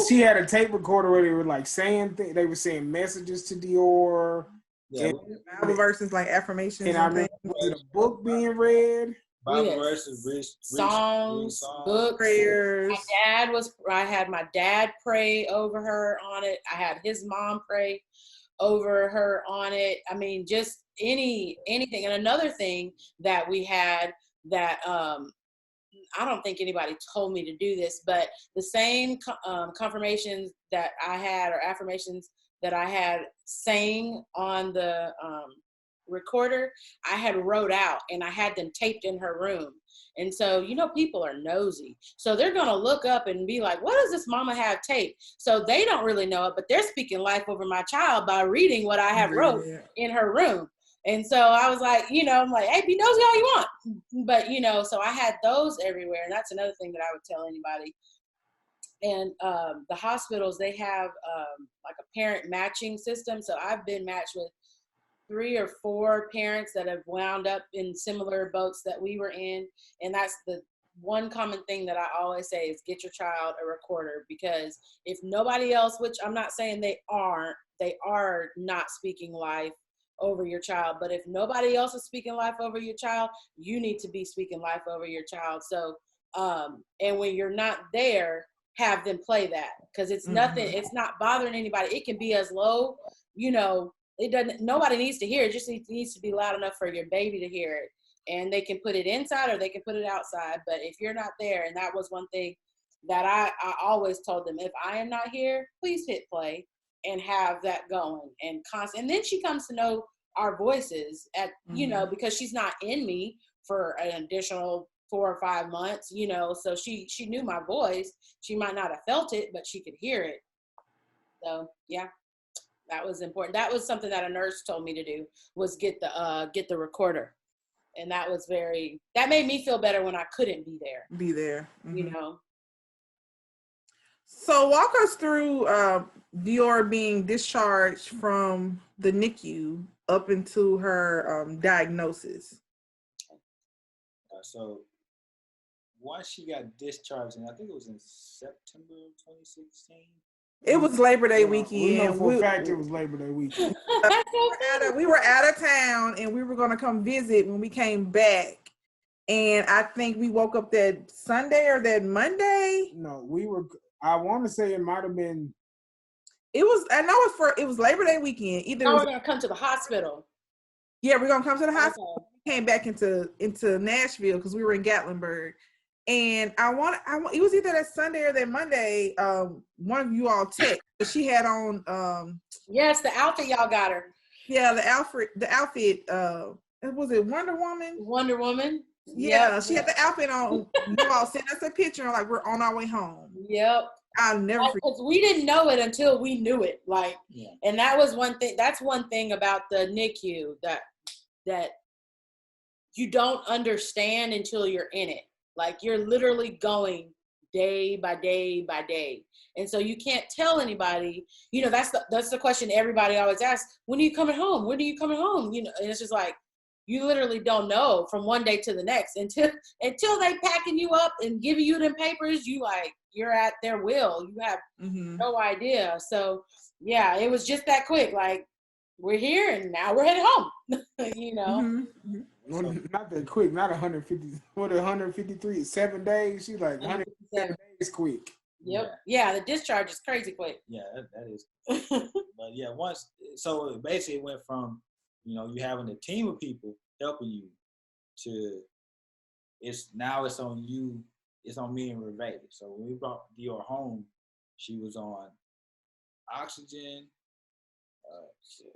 she had a tape recorder where they were like saying they were saying messages to Dior. Yeah, Bible verses like affirmations. And I remember, was it a book being read? Bible verses, songs, books, prayers. I had my dad pray over her on it. I had his mom pray over her on it. I mean, just anything. And another thing that we had that I don't think anybody told me to do this, but the same confirmations that I had, or affirmations that I had sang on the recorder, I had wrote out, and I had them taped in her room. And so, you know, people are nosy. So they're going to look up and be like, what does this mama have taped? So they don't really know it, but they're speaking life over my child by reading what I have wrote in her room. And so I was like, you know, I'm like, hey, be nosy all you want. But, you know, so I had those everywhere. And that's another thing that I would tell anybody. And the hospitals, they have like a parent matching system. So I've been matched with 3 or 4 parents that have wound up in similar boats that we were in. And that's the one common thing that I always say is get your child a recorder, because if nobody else, which I'm not saying they are not speaking life over your child, but if nobody else is speaking life over your child, you need to be speaking life over your child. So and when you're not there, have them play that, because it's nothing, it's not bothering anybody. It can be as low, you know, it doesn't, nobody needs to hear it, just needs to be loud enough for your baby to hear it. And they can put it inside or they can put it outside. But if you're not there, and that was one thing that I always told them, if I am not here, please hit play and have that going and constant. And then she comes to know our voices at, you know, because she's not in me for an additional 4 or 5 months, you know, so she knew my voice. She might not have felt it, but she could hear it. So yeah, that was important. That was something that a nurse told me to do, was get the recorder. And that made me feel better when I couldn't be there. You know. So walk us through Dior being discharged from the NICU up into her diagnosis. So once she got discharged, and I think it was in September 2016, It was Labor Day weekend. We know for a fact it was Labor Day weekend. We were out of town and we were going to come visit when we came back. And I think we woke up that Sunday or that Monday. No, I want to say it might have been. It was Labor Day weekend. Either we're going to come to the hospital. Yeah, we're going to come to the hospital. Okay. We came back into Nashville because we were in Gatlinburg. And it was either that Sunday or that Monday, one of you all texted, but she had on yes, the outfit y'all got her. Yeah, the outfit was it Wonder Woman? Wonder Woman. Yeah, she had the outfit on. You all sent us a picture like we're on our way home. Yep. I'll never forget. Because we didn't know it until we knew it. And that was one thing. That's one thing about the NICU that you don't understand until you're in it. Like you're literally going day by day by day. And so you can't tell anybody, that's the question everybody always asks. When are you coming home? When are you coming home? And it's just like, you literally don't know from one day to the next until they packing you up and giving you them papers. You're at their will. You have no idea. So yeah, it was just that quick. Like we're here and now we're headed home. Well, not that quick. Not 150. What 153? 7 days. She's like 157 days quick. Yep. Yeah, the discharge is crazy quick. Yeah, that is. But yeah, so basically it went from you having a team of people helping you to it's on you. It's on me and Rev'e. So when we brought Dior home, she was on oxygen.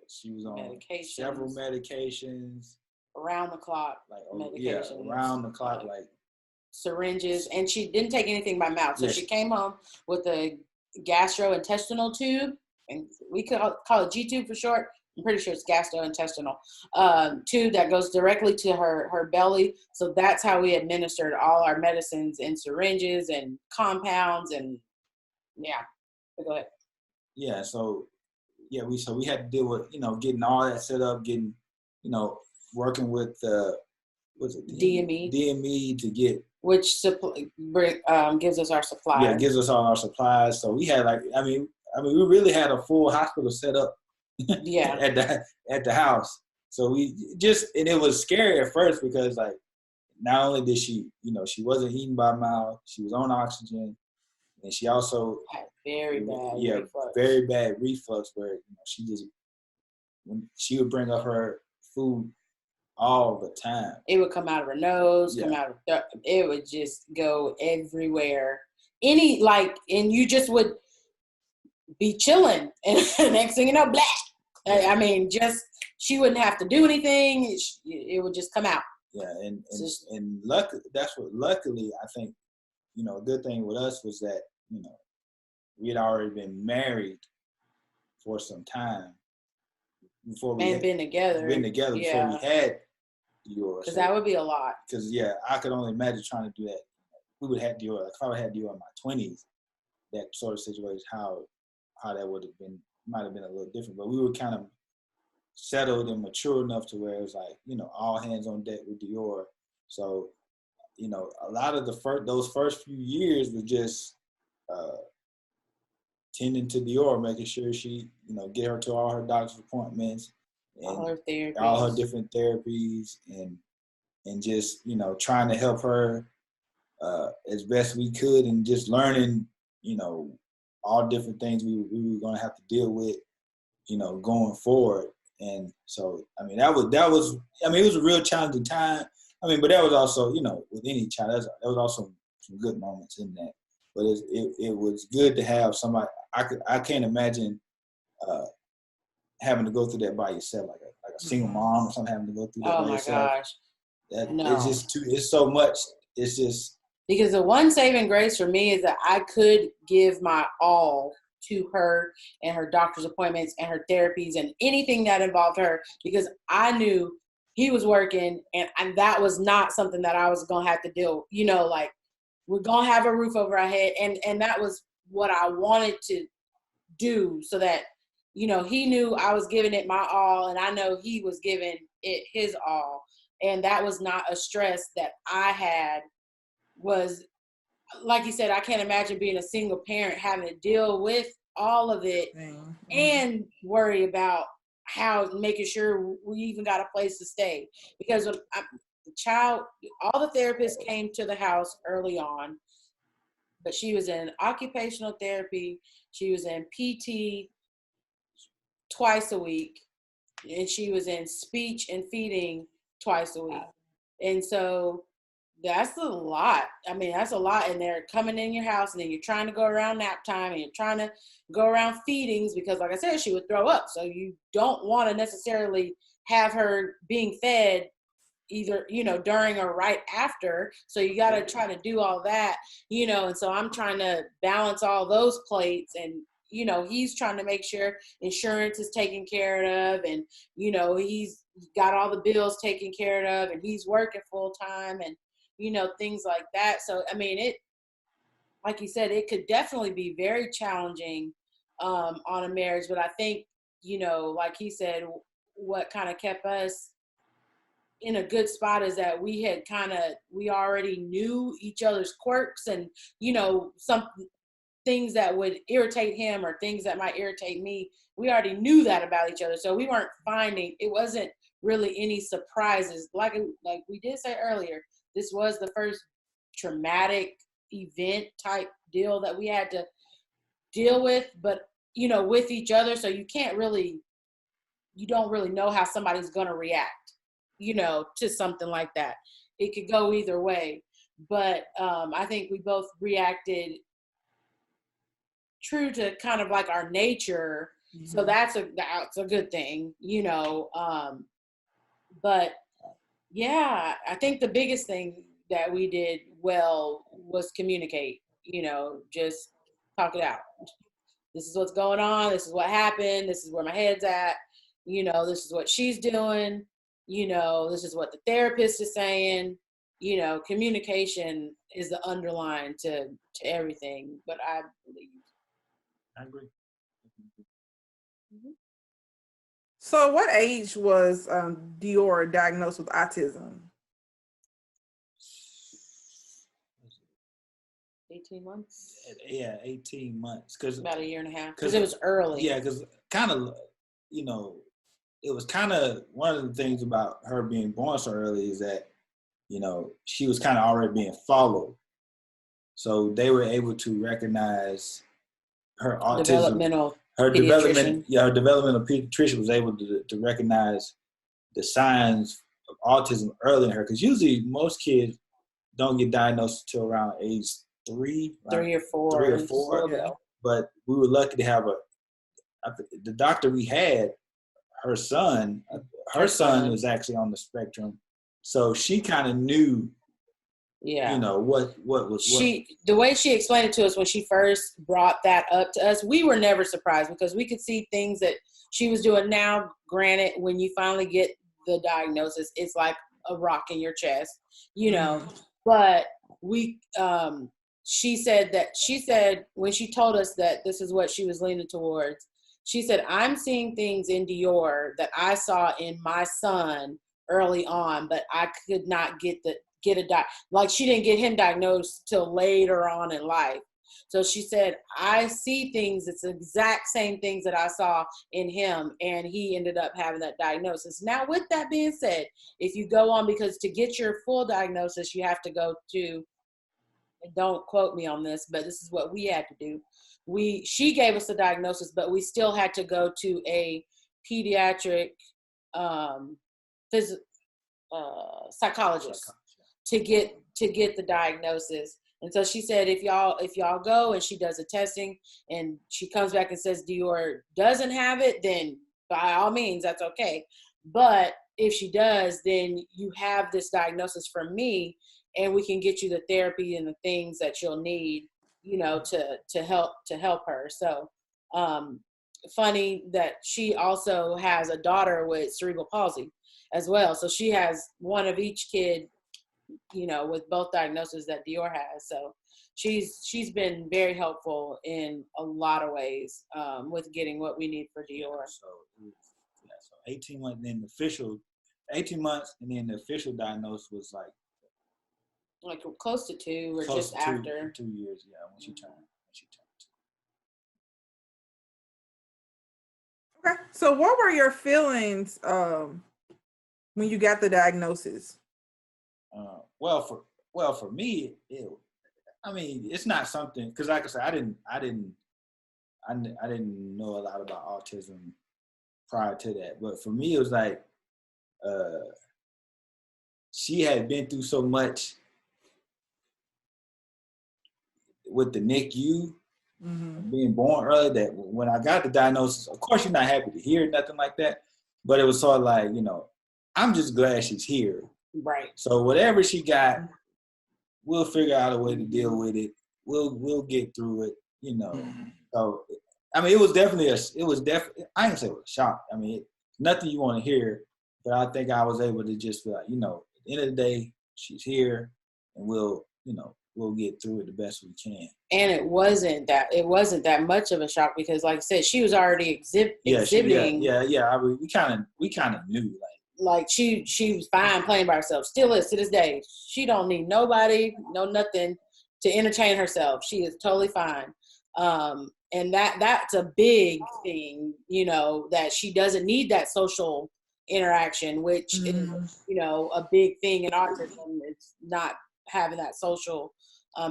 She was on several medications. Around the clock, medications. Around the clock, like syringes, and she didn't take anything by mouth. So she came home with a gastrointestinal tube, and we could call it G-tube for short. I'm pretty sure it's gastrointestinal tube that goes directly to her belly. So that's how we administered all our medicines in syringes and compounds, and go ahead. Yeah, so we had to deal with getting all that set up, getting working with DME to get which gives us our supplies. Yeah, it gives us all our supplies. So we had we really had a full hospital set up. Yeah. at the house. So and it was scary at first because not only did she she wasn't eating by mouth, she was on oxygen, and she also had very bad reflux. Very bad reflux where when she would bring up her food all the time. It would come out of her nose, it would just go everywhere. And you just would be chilling, and next thing you know, blah. She wouldn't have to do anything. It would just come out. Yeah, and luckily, I think, a good thing with us was that, we had already been married for some time before we been together before we had Dior. Because that would be a lot. Because I could only imagine trying to do that. We would have had Dior. If I would have had Dior in my 20s, that sort of situation, how that would have been, might have been a little different. But we were kind of settled and mature enough to where it was all hands on deck with Dior. So, a lot of those first few years were just tending to Dior, making sure she, get her to all her doctor's appointments, and all her different therapies, and just, trying to help her as best we could, and just learning, all different things we were going to have to deal with, going forward. And so, it was a real challenging time. But that was also, with any child, there was also some good moments in that. But it was good to have somebody. I can't imagine having to go through that by yourself, like a single mom or something, having to go through that by yourself. Oh my gosh! It's so much. It's just because the one saving grace for me is that I could give my all to her and her doctor's appointments and her therapies and anything that involved her, because I knew he was working, and that was not something that I was gonna have to deal. We're gonna have a roof over our head, and that was what I wanted to do, so that he knew I was giving it my all, and I know he was giving it his all, and that was not a stress that I had. Was like you said, I can't imagine being a single parent having to deal with all of it Mm-hmm. and worry about how making sure we even got a place to stay. Because when the child, all the therapists came to the house early on, but she was in occupational therapy, she was in PT twice a week, and she was in speech and feeding twice a week. And so that's a lot. I mean, that's a lot. And they're coming in your house, and then you're trying to go around nap time, and you're trying to go around feedings because, like I said, she would throw up. So you don't want to necessarily have her being fed either, during or right after. So you got to try to do all that, and so I'm trying to balance all those plates, and he's trying to make sure insurance is taken care of, and he's got all the bills taken care of, and he's working full time, and things like that. So I mean, it, like you said, it could definitely be very challenging on a marriage. But I think, like he said, what kind of kept us in a good spot is that we already knew each other's quirks, and some things that would irritate him or things that might irritate me. We already knew that about each other, so we weren't it wasn't really any surprises. Like we did say earlier, this was the first traumatic event type deal that we had to deal with, but with each other, so you don't really know how somebody's going to react to something like that. It could go either way, but I think we both reacted true to kind of like our nature. Mm-hmm. So that's a good thing, but yeah, I think the biggest thing that we did well was communicate, just talk it out. This is what's going on. This is what happened. This is where my head's at. This is what she's doing. This is what the therapist is saying. Communication is the underline to everything. But I believe. I agree. Mm-hmm. So what age was Dior diagnosed with autism? 18 months? Yeah, 18 months. Cause about a year and a half. Because it was early. Yeah, because kind of, it was kind of one of the things about her being born so early is that, she was kind of already being followed. So they were able to recognize her autism. Her developmental pediatrician was able to recognize the signs of autism early in her. Because usually most kids don't get diagnosed until around age 3. 3 or 4. 3 or 4. Yeah. But we were lucky to have the doctor we had, her son was actually on the spectrum. So she kind of knew, what was the way she explained it to us when she first brought that up to us, we were never surprised because we could see things that she was doing. Now, granted, when you finally get the diagnosis, it's like a rock in your chest, but she said when she told us that this is what she was leaning towards, she said, I'm seeing things in Dior that I saw in my son early on, but I could not get like she didn't get him diagnosed till later on in life. So she said, I see things, it's the exact same things that I saw in him, and he ended up having that diagnosis. Now, with that being said, if you go on, because to get your full diagnosis, you have to go to, don't quote me on this, but this is what we had to do. She gave us the diagnosis, but we still had to go to a pediatric psychologist to get the diagnosis. And so she said, if y'all go and she does the testing and she comes back and says Dior doesn't have it, then by all means, that's okay. But if she does, then you have this diagnosis from me, and we can get you the therapy and the things that you'll need, to help her. So funny that she also has a daughter with cerebral palsy as well. So she has one of each kid, with both diagnoses that Dior has. So she's been very helpful in a lot of ways with getting what we need for Dior. So 18 months, and then the official 18 months, and then the official diagnosis was like close to 2 or just after 2 years. Yeah, when she turned 2. Okay. So what were your feelings when you got the diagnosis? Well, for me, it's not something, because like I said, I didn't know a lot about autism prior to that. But for me, it was like she had been through so much with the NICU, being born early, that when I got the diagnosis, of course you're not happy to hear nothing like that, but it was sort of like, I'm just glad she's here. Right. So whatever she got, we'll figure out a way to deal with it. We'll get through it, So, it was definitely I ain't say it was a shock. Nothing you want to hear, but I think I was able to just be like, at the end of the day, she's here, and we'll get through it the best we can. And it wasn't that much of a shock, because, like I said, she was already exhibiting. We kind of knew, like she was fine playing by herself. Still is to this day. She don't need nobody, no nothing to entertain herself. She is totally fine. And that's a big thing, that she doesn't need that social interaction, which is, a big thing in autism. It's not having that social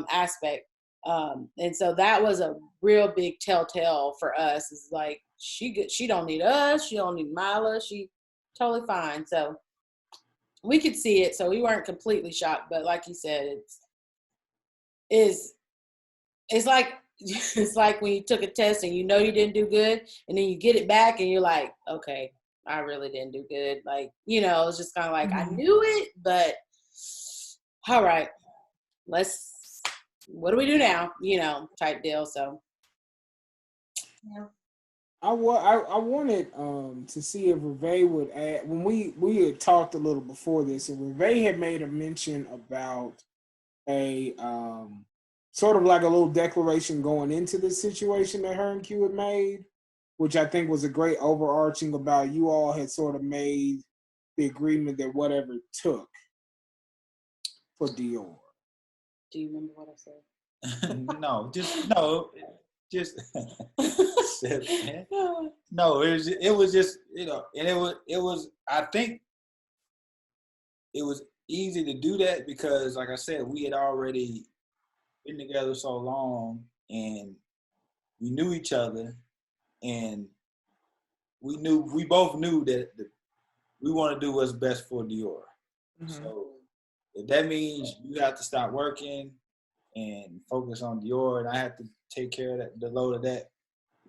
aspect. And so that was a real big telltale for us. Is like, she don't need us. She don't need Mila. She totally fine. So we could see it. So we weren't completely shocked, but like you said, it's like, it's like when you took a test and you didn't do good, and then you get it back and you're like, okay, I really didn't do good. Like, it's just kind of like, I knew it, but all right, what do we do now? Type deal. So yeah. I wanted to see if Rev'e would add, when we had talked a little before this, and Rev'e had made a mention about a sort of like a little declaration going into this situation that her and Q had made, which I think was a great overarching about, you all had sort of made the agreement that whatever it took for Dior. Do you remember what I said? No. It was just, and it was, I think it was easy to do that because, like I said, we had already been together so long, and we knew each other, and we both knew that we want to do what's best for Dior. So if that means you have to stop working and focus on Dior, and I have to take care of the load of that,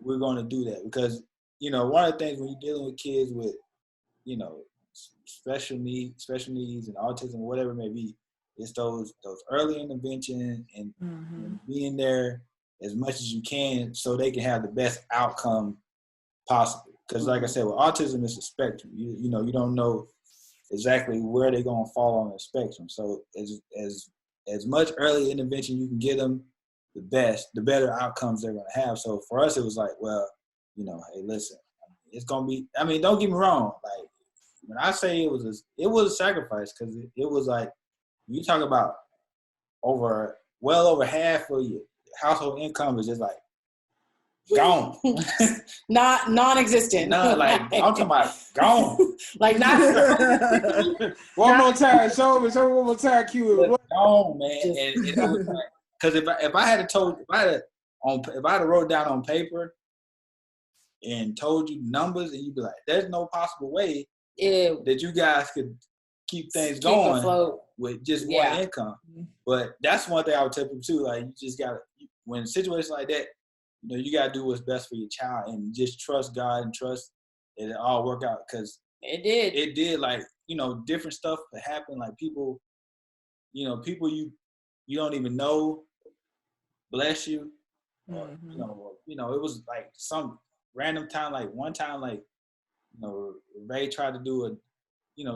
we're going to do that. Because, one of the things when you're dealing with kids with, special needs and autism, whatever it may be, is those early intervention and being there as much as you can so they can have the best outcome possible. Because like I said, with autism, it's a spectrum. You don't know exactly where they're going to fall on the spectrum. So as much early intervention you can get them, the better outcomes they're going to have. So for us, it was like, well, hey, listen, it's going to be, don't get me wrong. Like, when I say it was a sacrifice, because it was like, you talk about well over half of your household income is just like gone. Not non-existent. No, like, I'm talking about gone. Like, not one more time, show me one more time, Q. Gone, man. And it was like, because if I had wrote down on paper and told you numbers, and you'd be like, there's no possible way that you guys could keep things going afloat with just one income. But that's one thing I would tell people too. Like, you just gotta, when in situations like that, you gotta do what's best for your child and just trust God and trust that it all work out. Because it did. Like, different stuff that happened. Like, people you don't even know bless you. Or, it was like some random time. Like, one time, like, Rev'e tried to do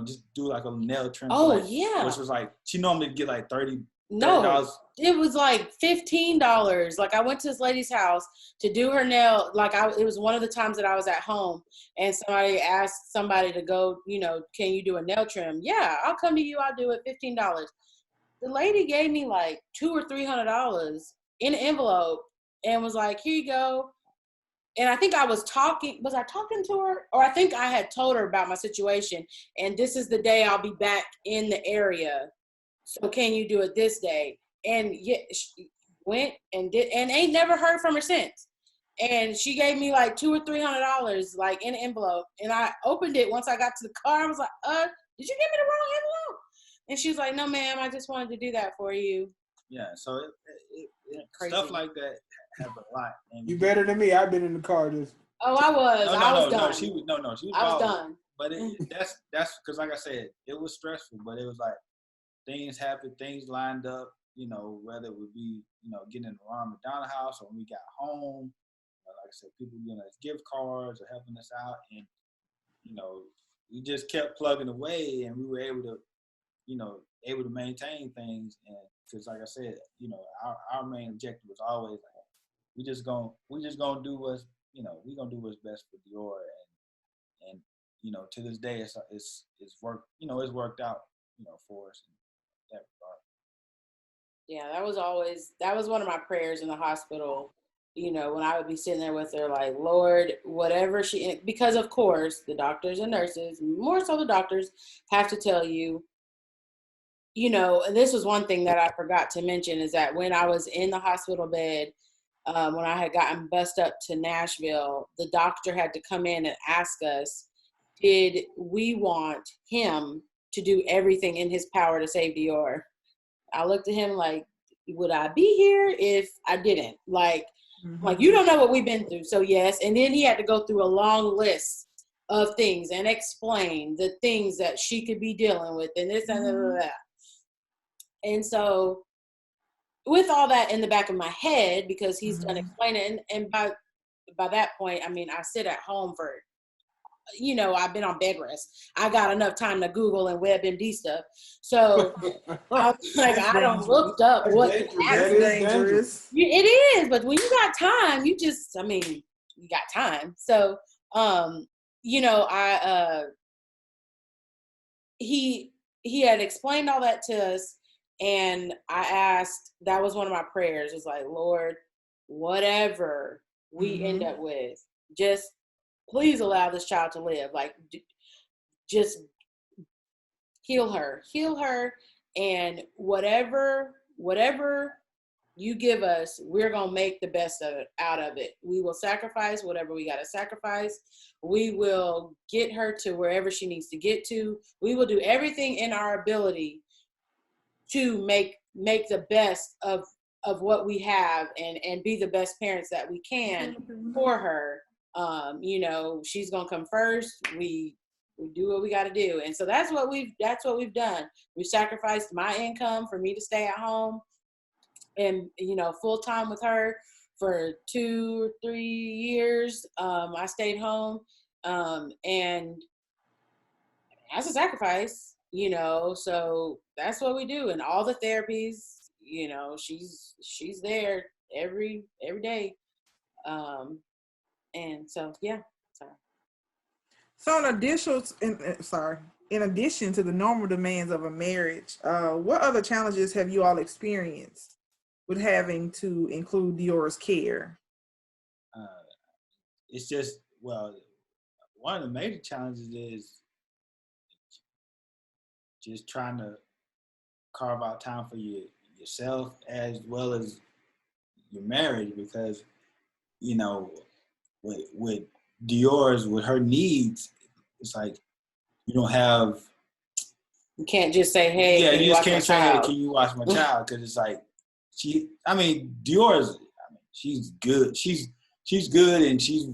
just do like a nail trim. Oh, like, yeah. Which was like, she normally get like $30. No, it was like $15. Like, I went to this lady's house to do her nail. Like, it was one of the times that I was at home, and somebody asked somebody to go, can you do a nail trim? Yeah, I'll come to you. I'll do it. $15. The lady gave me like $200 or $300 in an envelope and was like, here you go. and I think was I talking to her? Or I think I had told her about my situation, and this is the day I'll be back in the area. So can you do it this day? And she went and did, and ain't never heard from her since. And she gave me like $200 or $300 like in an envelope. And I opened it once I got to the car. I was like, did you give me the wrong envelope? And she was like, no, ma'am, I just wanted to do that for you. Yeah, so stuff like that happen a lot. And you better than me. I've been in the car just. Oh, I was. I was done. She was I was done. But that's because, like I said, it was stressful. But it was like things happened, things lined up. You know, whether it would be getting around McDonald's house or when we got home. Like I said, people giving us gift cards or helping us out, and we just kept plugging away, and we were able to maintain things. And because, like I said, our main objective was always like, we just gonna do what's we gonna do what's best for Dior, and to this day it's worked it's worked out for us in that regard. Yeah, that was one of my prayers in the hospital. When I would be sitting there with her, like, Lord, whatever because of course the doctors and nurses, more so the doctors, have to tell you, and this was one thing that I forgot to mention, is that when I was in the hospital bed, when I had gotten bussed up to Nashville, the doctor had to come in and ask us, did we want him to do everything in his power to save Dior? I looked at him like, would I be here if I didn't? Like, you don't know what we've been through. So yes. And then he had to go through a long list of things and explain the things that she could be dealing with and this and that. And so with all that in the back of my head, because he's done explaining, and by that point, I mean, I sit at home for, I've been on bed rest. I got enough time to Google and WebMD stuff. So I was like, I don't looked up what That's dangerous. It is, but when you got time, you got time. So, he had explained all that to us, and I asked, that was one of my prayers, was like, Lord, whatever we end up with, just please allow this child to live. Like, just heal her, and whatever you give us, we're going to make the best out of it. We will sacrifice whatever we got to sacrifice. We will get her to wherever she needs to get to. We will do everything in our ability to make the best of what we have, and be the best parents that we can for her. She's going to come first. We do what we got to do. And so that's what we've done. We've sacrificed my income for me to stay at home and, full time with her for 2 or 3 years. I stayed home. And that's a sacrifice, so that's what we do. And all the therapies, she's there every day. And so, yeah. So in addition to the normal demands of a marriage, what other challenges have you all experienced with having to include Dior's care? It's just, one of the major challenges is just trying to carve out time for yourself as well as your marriage, because, with Dior's, with her needs, it's like you can't just say, hey, yeah, you just can't say, hey, can you watch my child? Because it's like Dior's, she's good. She's good, and she's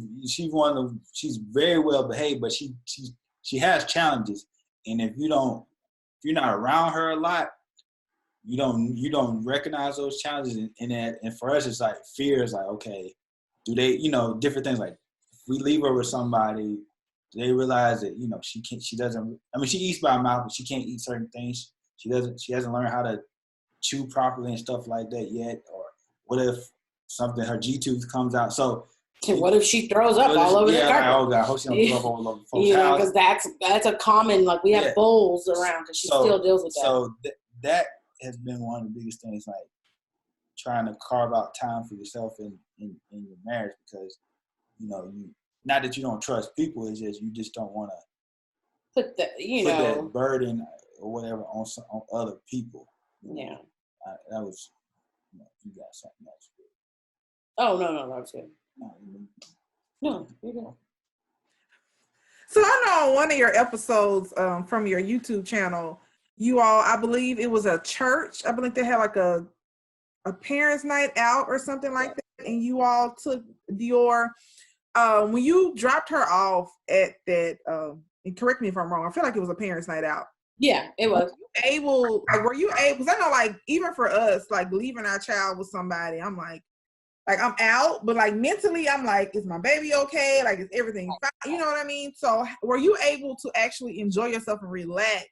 very well behaved, but she has challenges, and if you're not around her a lot, you don't recognize those challenges, and for us it's like fear is like, okay, do they different things, like if we leave her with somebody, do they realize that she eats by mouth, but she can't eat certain things. She hasn't learned how to chew properly and stuff like that yet. Or what if her G tooth comes out? So what if she throws up all over the carpet? Like, oh God, I hope she don't throw up all over folks' house. Because that's a common, like, we have bowls around, because she still deals with that. So that has been one of the biggest things, like trying to carve out time for yourself in your marriage, because not that you don't trust people, it's just you just don't want to put the that burden or whatever on other people. Yeah. That was, you got something else. Oh no, that was good. No, you're good. So I know on one of your episodes from your YouTube channel, you all, I believe it was a church. I believe they had like a parents' night out or something like that, and you all took Dior. When you dropped her off at that, and correct me if I'm wrong, I feel like it was a parents' night out. Yeah, it was. Were you able? Because I know, like, even for us, like leaving our child with somebody, I'm like I'm out, but like mentally, I'm like, is my baby okay? Like, is everything fine? You know what I mean? So were you able to actually enjoy yourself and relax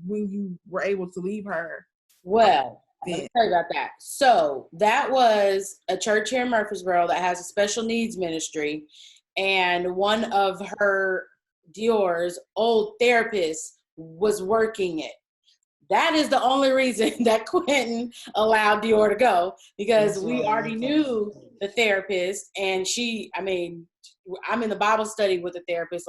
when you were able to leave her? Well, let me tell you about that. So that was a church here in Murfreesboro that has a special needs ministry. And one of her Dior's old therapists was working it. That is the only reason that Quentin allowed Dior to go, because we already knew the therapist, and I'm in the Bible study with the therapist.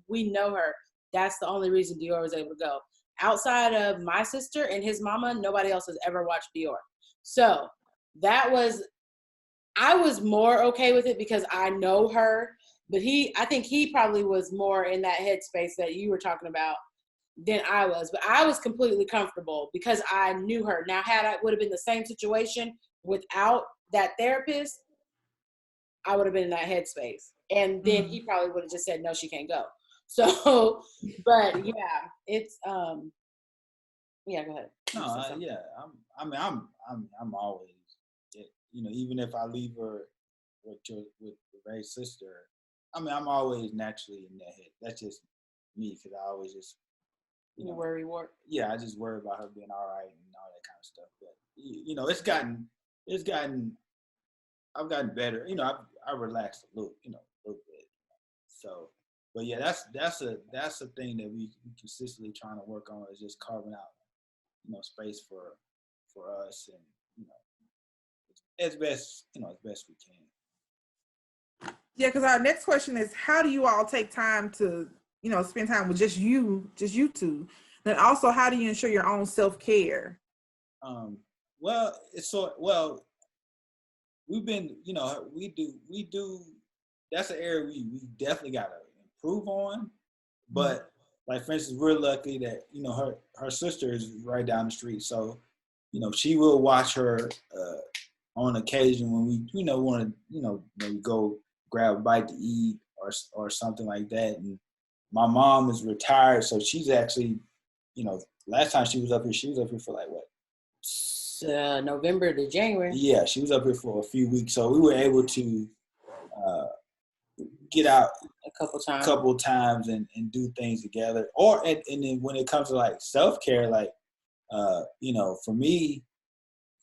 We know her. That's the only reason Dior was able to go. Outside of my sister and his mama, nobody else has ever watched Dior. So I was more okay with it because I know her, but I think he probably was more in that headspace that you were talking about than I was, but I was completely comfortable because I knew her. Now, would have been the same situation without that therapist, I would have been in that headspace. And then he probably would have just said, no, she can't go. So, but yeah, it's, yeah, go ahead. No, yeah, I'm always, even if I leave her with Ray's sister, I'm always naturally in that head. That's just me, because I always just, You worry more. Yeah, I just worry about her being all right and all that kind of stuff. But I've gotten better. I relaxed a little bit. So, but yeah, that's a thing that we consistently trying to work on, is just carving out, space for us, and as best we can. Yeah, because our next question is, how do you all take time to spend time with just you two? Then also, how do you ensure your own self-care? We've been, we do. That's an area we definitely got to improve on. But like, for instance, we're lucky that her sister is right down the street, so she will watch her on occasion when we want to maybe go grab a bite to eat or something like that. And my mom is retired, so she's actually, last time she was up here for like what? November to January. Yeah, she was up here for a few weeks, so we were able to get out a couple times and do things together. And then when it comes to like self-care, like for me,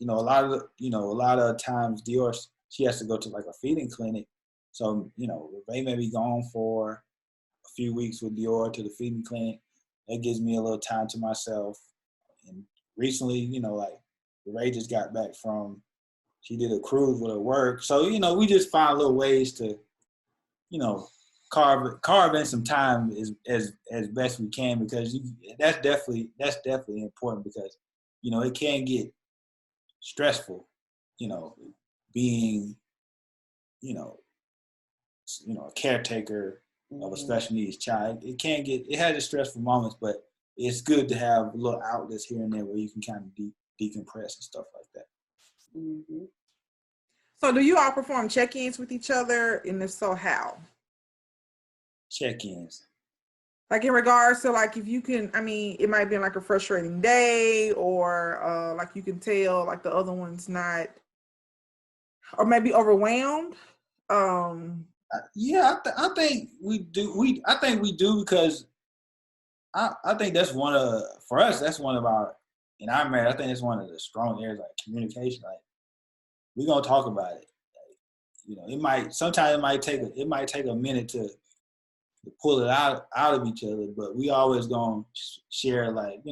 a lot of times Dior, she has to go to like a feeding clinic, so Rev'e may be gone for a few weeks with Dior to the feeding clinic. That gives me a little time to myself. And recently, like, Rev'e just got back she did a cruise with her work. So, we just find little ways to, carve in some time as best we can, because that's definitely important, because, it can get stressful, being, a caretaker of a special needs child. It has its stressful moments, but it's good to have little outlets here and there where you can kind of decompress and stuff like that. Mm-hmm. So do you all perform check-ins with each other? And if so, how? Check-ins. Like, in regards to, like, if you can, it might be like a frustrating day, or like you can tell like the other one's not, or maybe overwhelmed. Yeah, I think we do. I think we do, because I think that's for us, that's one of our, in our marriage, I think it's one of the strong areas, like communication. Like, we're gonna talk about it. Like, sometimes it might take a minute to pull it out of each other, but we always gonna share, like,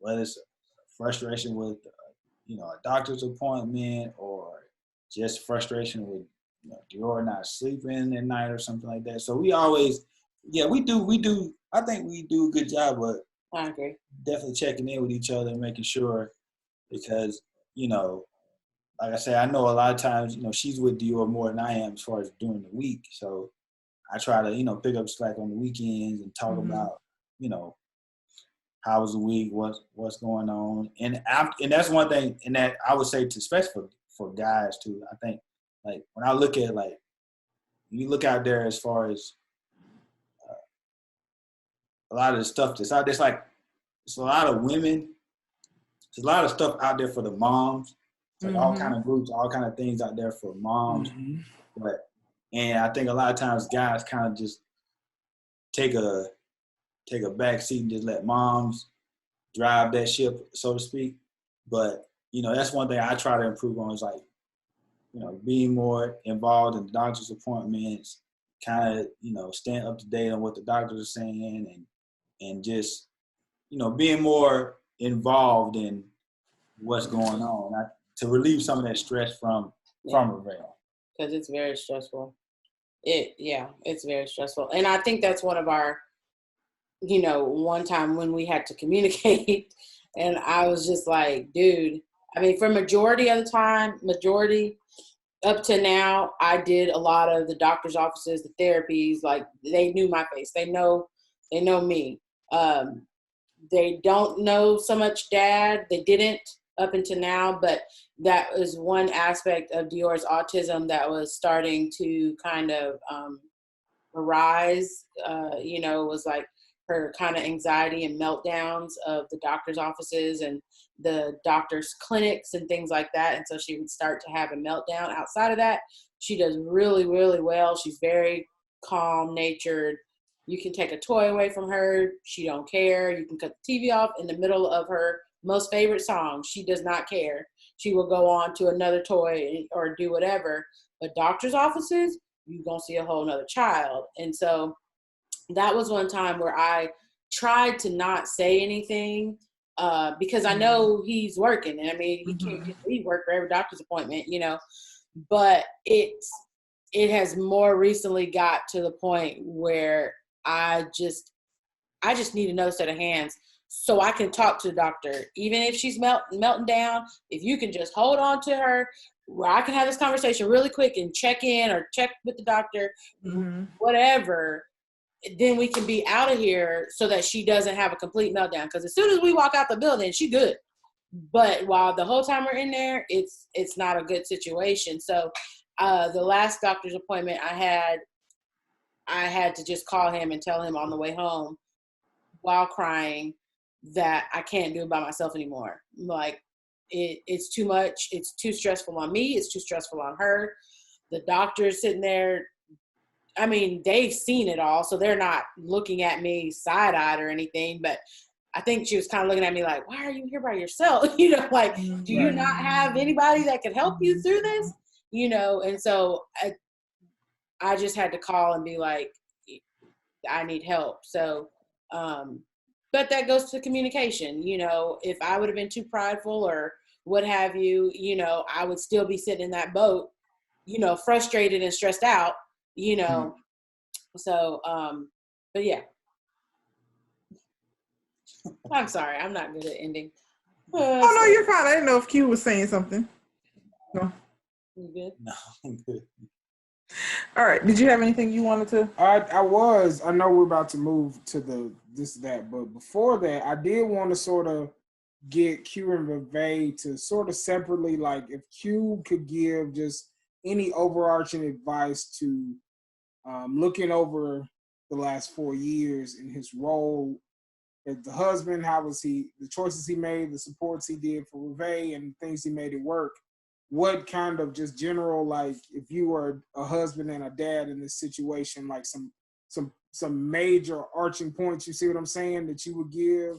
whether it's frustration with a doctor's appointment, or just frustration with Dior not sleeping at night or something like that. So we always, we do. I think we do a good job, but I agree. definitely checking in with each other and making sure, because like I said, I know a lot of times she's with Dior more than I am as far as during the week. So I try to pick up slack on the weekends and talk about how was the week, what's going on, and that's one thing, and that I would say, especially for guys too. I think like when I look at like you look out there as far as a lot of the stuff that's out there, it's a lot of women. There's a lot of stuff out there for the moms. It's like all kind of groups, all kind of things out there for moms. And I think a lot of times guys kind of just take a back seat and just let moms drive that ship, so to speak. But that's one thing I try to improve on, is like being more involved in doctor's appointments, kind of staying up to date on what the doctors are saying, and just being more involved in what's going on, to relieve some of that stress from Rev'e. Because it's very stressful. It's very stressful. And I think that's one of our, one time when we had to communicate, and I was just like, dude, I mean, for majority of the time, up to now, I did a lot of the doctor's offices, the therapies, like they knew my face. They know me. They don't know so much Dad. They didn't up until now, but that was one aspect of Dior's autism that was starting to kind of arise. Was like her kind of anxiety and meltdowns of the doctor's offices and the doctor's clinics and things like that. And so she would start to have a meltdown. Outside of that, she does really, really well. She's very calm natured. You can take a toy away from her. She don't care. You can cut the TV off in the middle of her most favorite song. She does not care. She will go on to another toy or do whatever. But doctor's offices, you're going to see a whole nother child. And so that was one time where I tried to not say anything because I know he's working. And I mean, he can't just leave work for every doctor's appointment, but it has more recently got to the point where I just need another set of hands so I can talk to the doctor. Even if she's melting down, if you can just hold on to her, where I can have this conversation really quick and check in or check with the doctor, whatever, then we can be out of here so that she doesn't have a complete meltdown. Because as soon as we walk out the building, she's good. But while the whole time we're in there, it's not a good situation. So the last doctor's appointment I had to just call him and tell him on the way home while crying that I can't do it by myself anymore. Like, it's too much. It's too stressful on me. It's too stressful on her. The doctor's sitting there. I mean, they've seen it all, so they're not looking at me side-eyed or anything, but I think she was kind of looking at me like, why are you here by yourself? Like, do you not have anybody that could help you through this? And so I just had to call and be like, I need help. So, but that goes to communication. If I would have been too prideful or what have you, I would still be sitting in that boat, frustrated and stressed out, So, but yeah. I'm sorry. I'm not good at ending. Oh, no, you're fine. I didn't know if Q was saying something. No. You good? No, I'm good. All right. Did you have anything you wanted to? I know we're about to move to that, but before that, I did want to sort of get Q and Rev'e to sort of separately, like if Q could give just any overarching advice to looking over the last 4 years in his role as the husband, how was the choices he made, the supports he did for Rev'e and things he made it work. What kind of just general, like if you were a husband and a dad in this situation, like some major arching points, you see what I'm saying, that you would give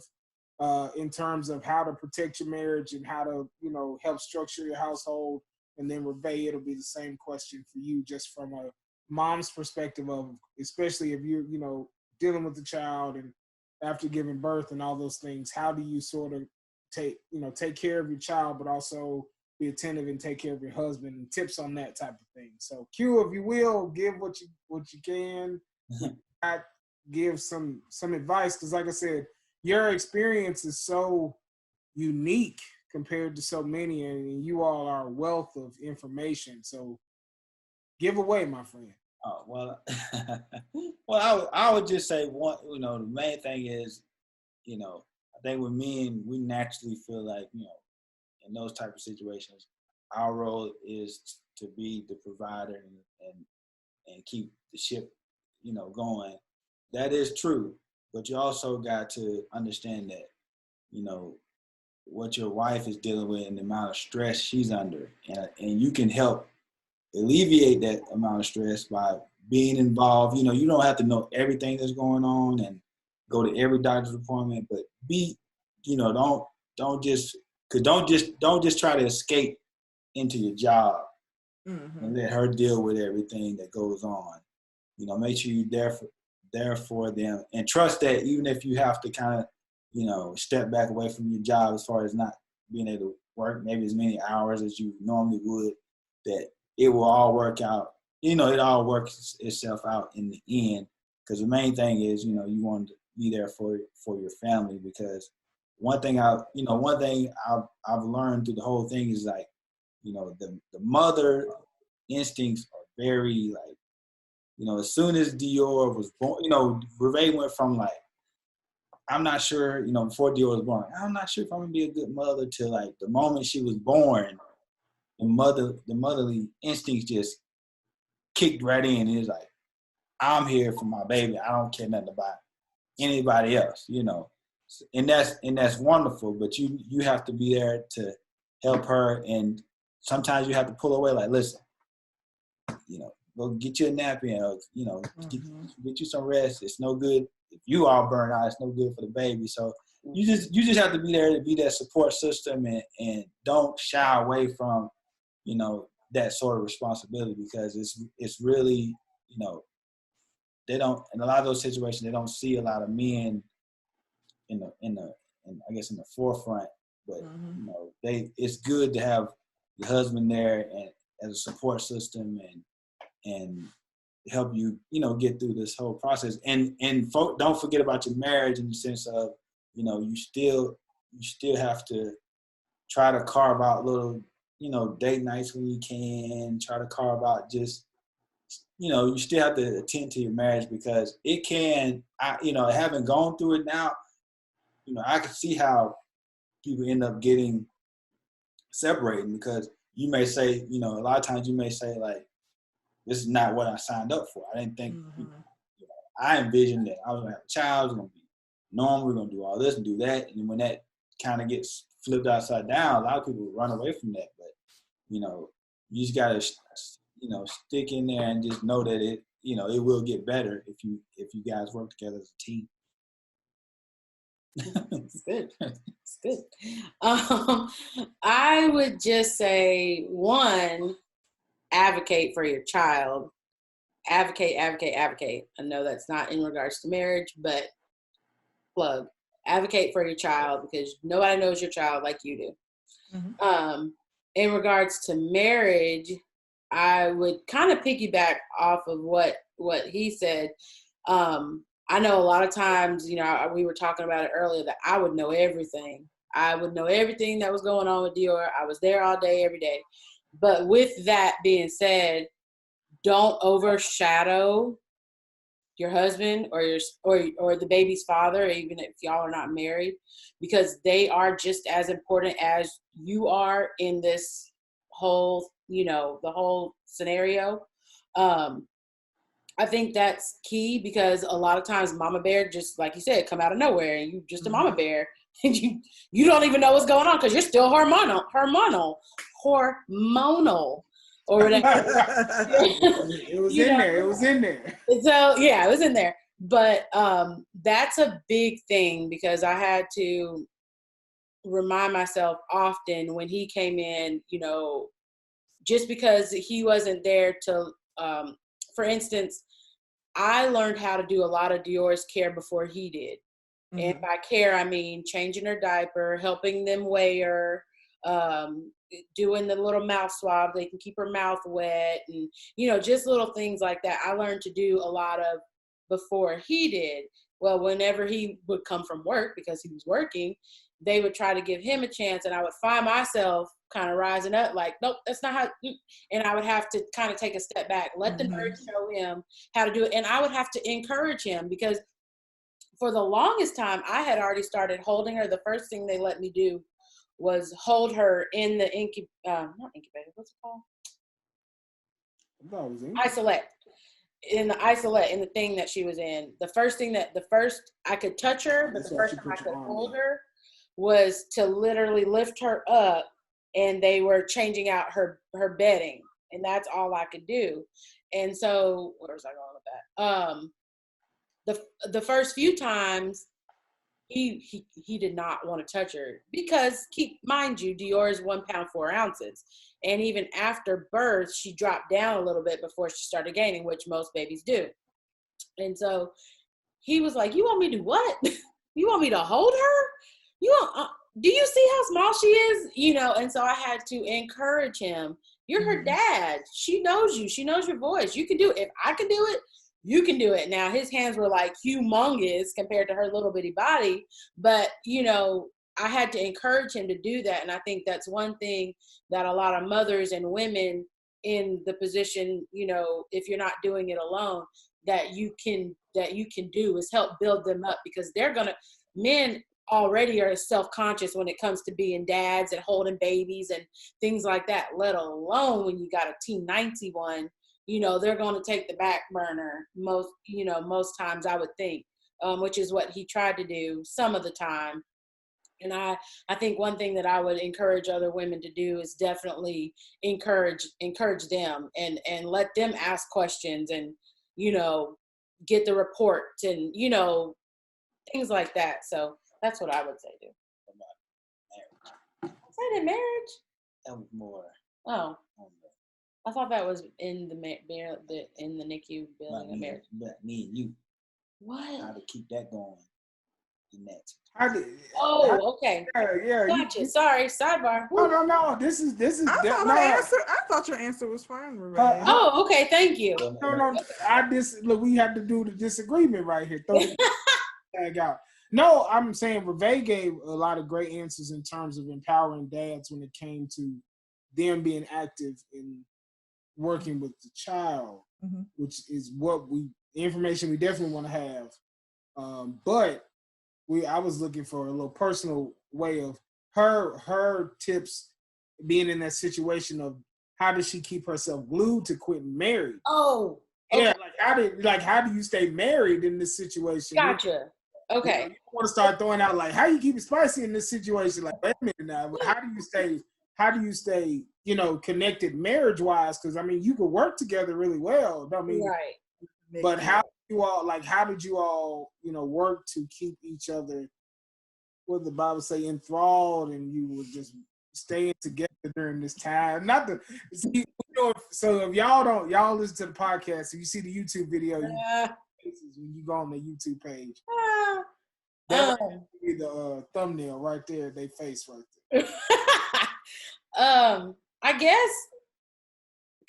in terms of how to protect your marriage and how to, help structure your household. And then Rev'e, it'll be the same question for you, just from a mom's perspective of, especially if you're, dealing with the child and after giving birth and all those things, how do you sort of take care of your child, but also be attentive and take care of your husband, and tips on that type of thing. So Q, if you will, give what you can. Not give some advice, because like I said, your experience is so unique compared to so many, and you all are a wealth of information. So give away, my friend. Oh, well, well, I would just say one, the main thing is, I think with men, we naturally feel like, in those type of situations, our role is to be the provider and keep the ship, going. That is true, but you also got to understand that, what your wife is dealing with and the amount of stress she's under, and you can help alleviate that amount of stress by being involved. You don't have to know everything that's going on and go to every doctor's appointment, but don't just try to escape into your job and let her deal with everything that goes on. Make sure you're there for them, and trust that even if you have to kind of, step back away from your job as far as not being able to work maybe as many hours as you normally would, that it will all work out. It all works itself out in the end, because the main thing is, you want to be there for your family, because one thing I've learned through the whole thing is, like, the mother instincts are very, like, as soon as Dior was born, Rev'e went from, like, I'm not sure, before Dior was born, I'm not sure if I'm gonna be a good mother, to, like, the moment she was born, the motherly instincts just kicked right in. It was like, I'm here for my baby. I don't care nothing about anybody else, and that's wonderful. But you have to be there to help her, and sometimes you have to pull away. Like, listen, go get you a nap in, or, get you some rest. It's no good if you are burned out. It's no good for the baby. So you just have to be there to be that support system, and don't shy away from, that sort of responsibility, because it's really, they don't, in a lot of those situations, they don't see a lot of men in I guess in the forefront. But it's good to have your husband there and as a support system, and help you, get through this whole process. And don't forget about your marriage, in the sense of, you still have to try to carve out little, date nights when you can. Try to carve out just, you still have to attend to your marriage, because it can, having gone through it now, I can see how people end up getting separated, because you may say, a lot of times you may say, like, this is not what I signed up for. I didn't think, I envisioned that I was going to have a child, it's going to be normal, we're going to do all this and do that. And when that kind of gets flipped upside down, a lot of people run away from that. But, you just got to, stick in there and just know that it will get better if you guys work together as a team. It's good. It's good. I would just say, one, advocate for your child. Advocate. I know that's not in regards to marriage, but plug. Advocate for your child, because nobody knows your child like you do. In regards to marriage, I would kind of piggyback off of what he said. I know a lot of times, we were talking about it earlier, that I would know everything. I would know everything that was going on with Dior. I was there all day, every day. But with that being said, don't overshadow your husband or the baby's father, even if y'all are not married, because they are just as important as you are in this whole, the whole scenario. I think that's key, because a lot of times Mama Bear, just like you said, come out of nowhere, and you just a Mama Bear, and you don't even know what's going on, because you're still hormonal, or whatever. It was in there. It was in there. So yeah, it was in there. But that's a big thing, because I had to remind myself often when he came in, just because he wasn't there to, for instance, I learned how to do a lot of Dior's care before he did. And by care, I mean changing her diaper, helping them weigh her, doing the little mouth swab. They can keep her mouth wet and, you know, just little things like that. I learned to do a lot of before he did. Well, whenever he would come from work, because he was working, they would try to give him a chance, and I would find myself kind of rising up like, nope, that's not how, and I would have to kind of take a step back, let the nurse show him how to do it. And I would have to encourage him, because for the longest time, I had already started holding her. The first thing they let me do was hold her in the not incubator, what's it called? Isolate. In the isolate, in the thing that she was in. The first I could touch her, but the first time I could hold her was to literally lift her up, and they were changing out her bedding, and that's all I could do. And so, where was I going with that? The first few times, he did not want to touch her, because mind you, Dior is 1 pound 4 ounces. And even after birth, she dropped down a little bit before she started gaining, which most babies do. And so he was like, you want me to what? You want me to hold her? Do you see how small she is? You know, and so I had to encourage him. You're her dad. She knows you. She knows your voice. You can do it. If I can do it, you can do it. Now, his hands were like humongous compared to her little bitty body. But, you know, I had to encourage him to do that. And I think that's one thing that a lot of mothers and women in the position, you know, if you're not doing it alone, that you can do is help build them up, because men already are self-conscious when it comes to being dads and holding babies and things like that, let alone when you got a T90 one. You know, they're going to take the back burner most times, I would think, which is what he tried to do some of the time. And I think one thing that I would encourage other women to do is definitely encourage them and let them ask questions and, you know, get the reports and, you know, things like that. So that's what I would say do. Is that marriage? That was more. Oh. I thought that was in the NICU building of marriage. Me and you. What? How to keep that going? In that. Okay. Yeah. Gotcha. Sorry. Sidebar. No. This is. I thought your answer was fine, Rev'e. Okay. Thank you. No. Look, we have to do the disagreement right here. Throw the tag out. No, I'm saying Rev'e gave a lot of great answers in terms of empowering dads when it came to them being active in working with the child, which is the information we definitely want to have. But I was looking for a little personal way of her tips being in that situation of how does she keep herself glued to quitting married? Oh, okay. Yeah, how do you stay married in this situation? Gotcha. Okay. You don't want to start throwing out like, how you keep it spicy in this situation? Like, wait a minute now. How do you stay, you know, connected marriage wise? Because I mean, you could work together really well. I mean, right. But how did you all, you know, work to keep each other, what did the Bible say, enthralled, and you were just staying together during this time? Not to see, so if y'all listen to the podcast, so you see the YouTube video, when you go on the YouTube page. That might be the thumbnail right there, they face right there. I guess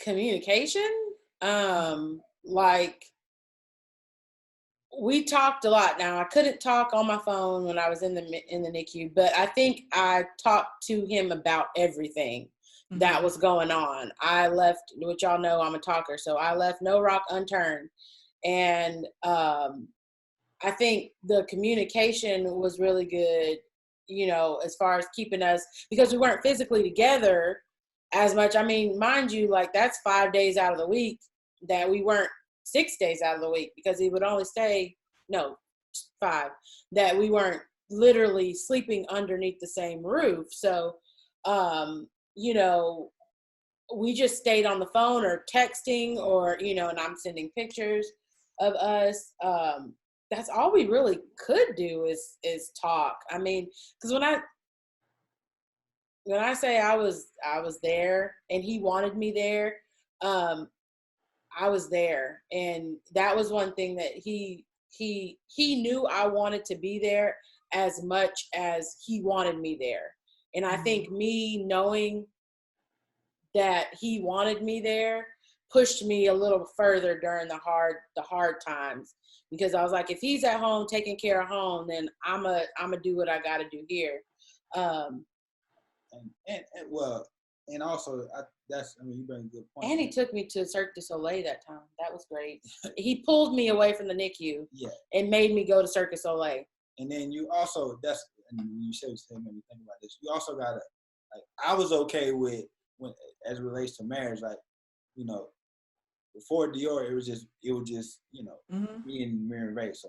communication. Like we talked a lot. Now I couldn't talk on my phone when I was in the NICU, but I think I talked to him about everything that was going on. I left, which y'all know I'm a talker, so I left no rock unturned. And I think the communication was really good, you know, as far as keeping us, because we weren't physically together as much. I mean, mind you, like that's 5 days out of the week that we weren't, 6 days out of the week, because he would only stay, 5, that we weren't literally sleeping underneath the same roof. So, you know, we just stayed on the phone or texting or, you know, and I'm sending pictures of us. That's all we really could do is talk. I mean, because when I say I was there and he wanted me there, I was there, and that was one thing that he knew I wanted to be there as much as he wanted me there. And I think me knowing that he wanted me there pushed me a little further during the hard times, because I was like, if he's at home taking care of home, then I'm a do what I got to do here. And also you bring a good point. And he took me to Cirque du Soleil that time. That was great. He pulled me away from the NICU. Yeah. And made me go to Cirque du Soleil. And then you also and when you said made me think about this. You also gotta I was okay with as it relates to marriage, before Dior, it was just me and Rev'e. So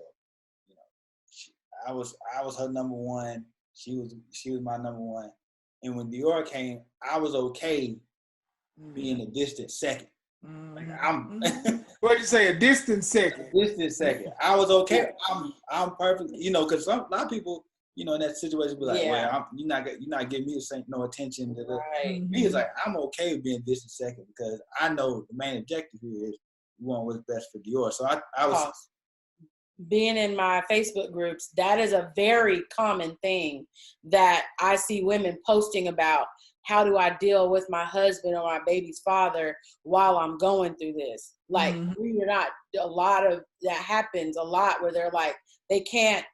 I was her number one. She was my number one. And when Dior came, I was okay being a distant second. What'd you say? A distant second. Distant second. I was okay. I'm perfect. Because a lot of people, in that situation, be like, well, you're not giving me the same attention. Right. Me, it's like I'm okay with being distant second because I know the main objective here is we want what's best for Dior. So I was being in my Facebook groups. That is a very common thing that I see women posting about. How do I deal with my husband or my baby's father while I'm going through this? Like, we're not, a lot of that happens a lot where they're like, they can't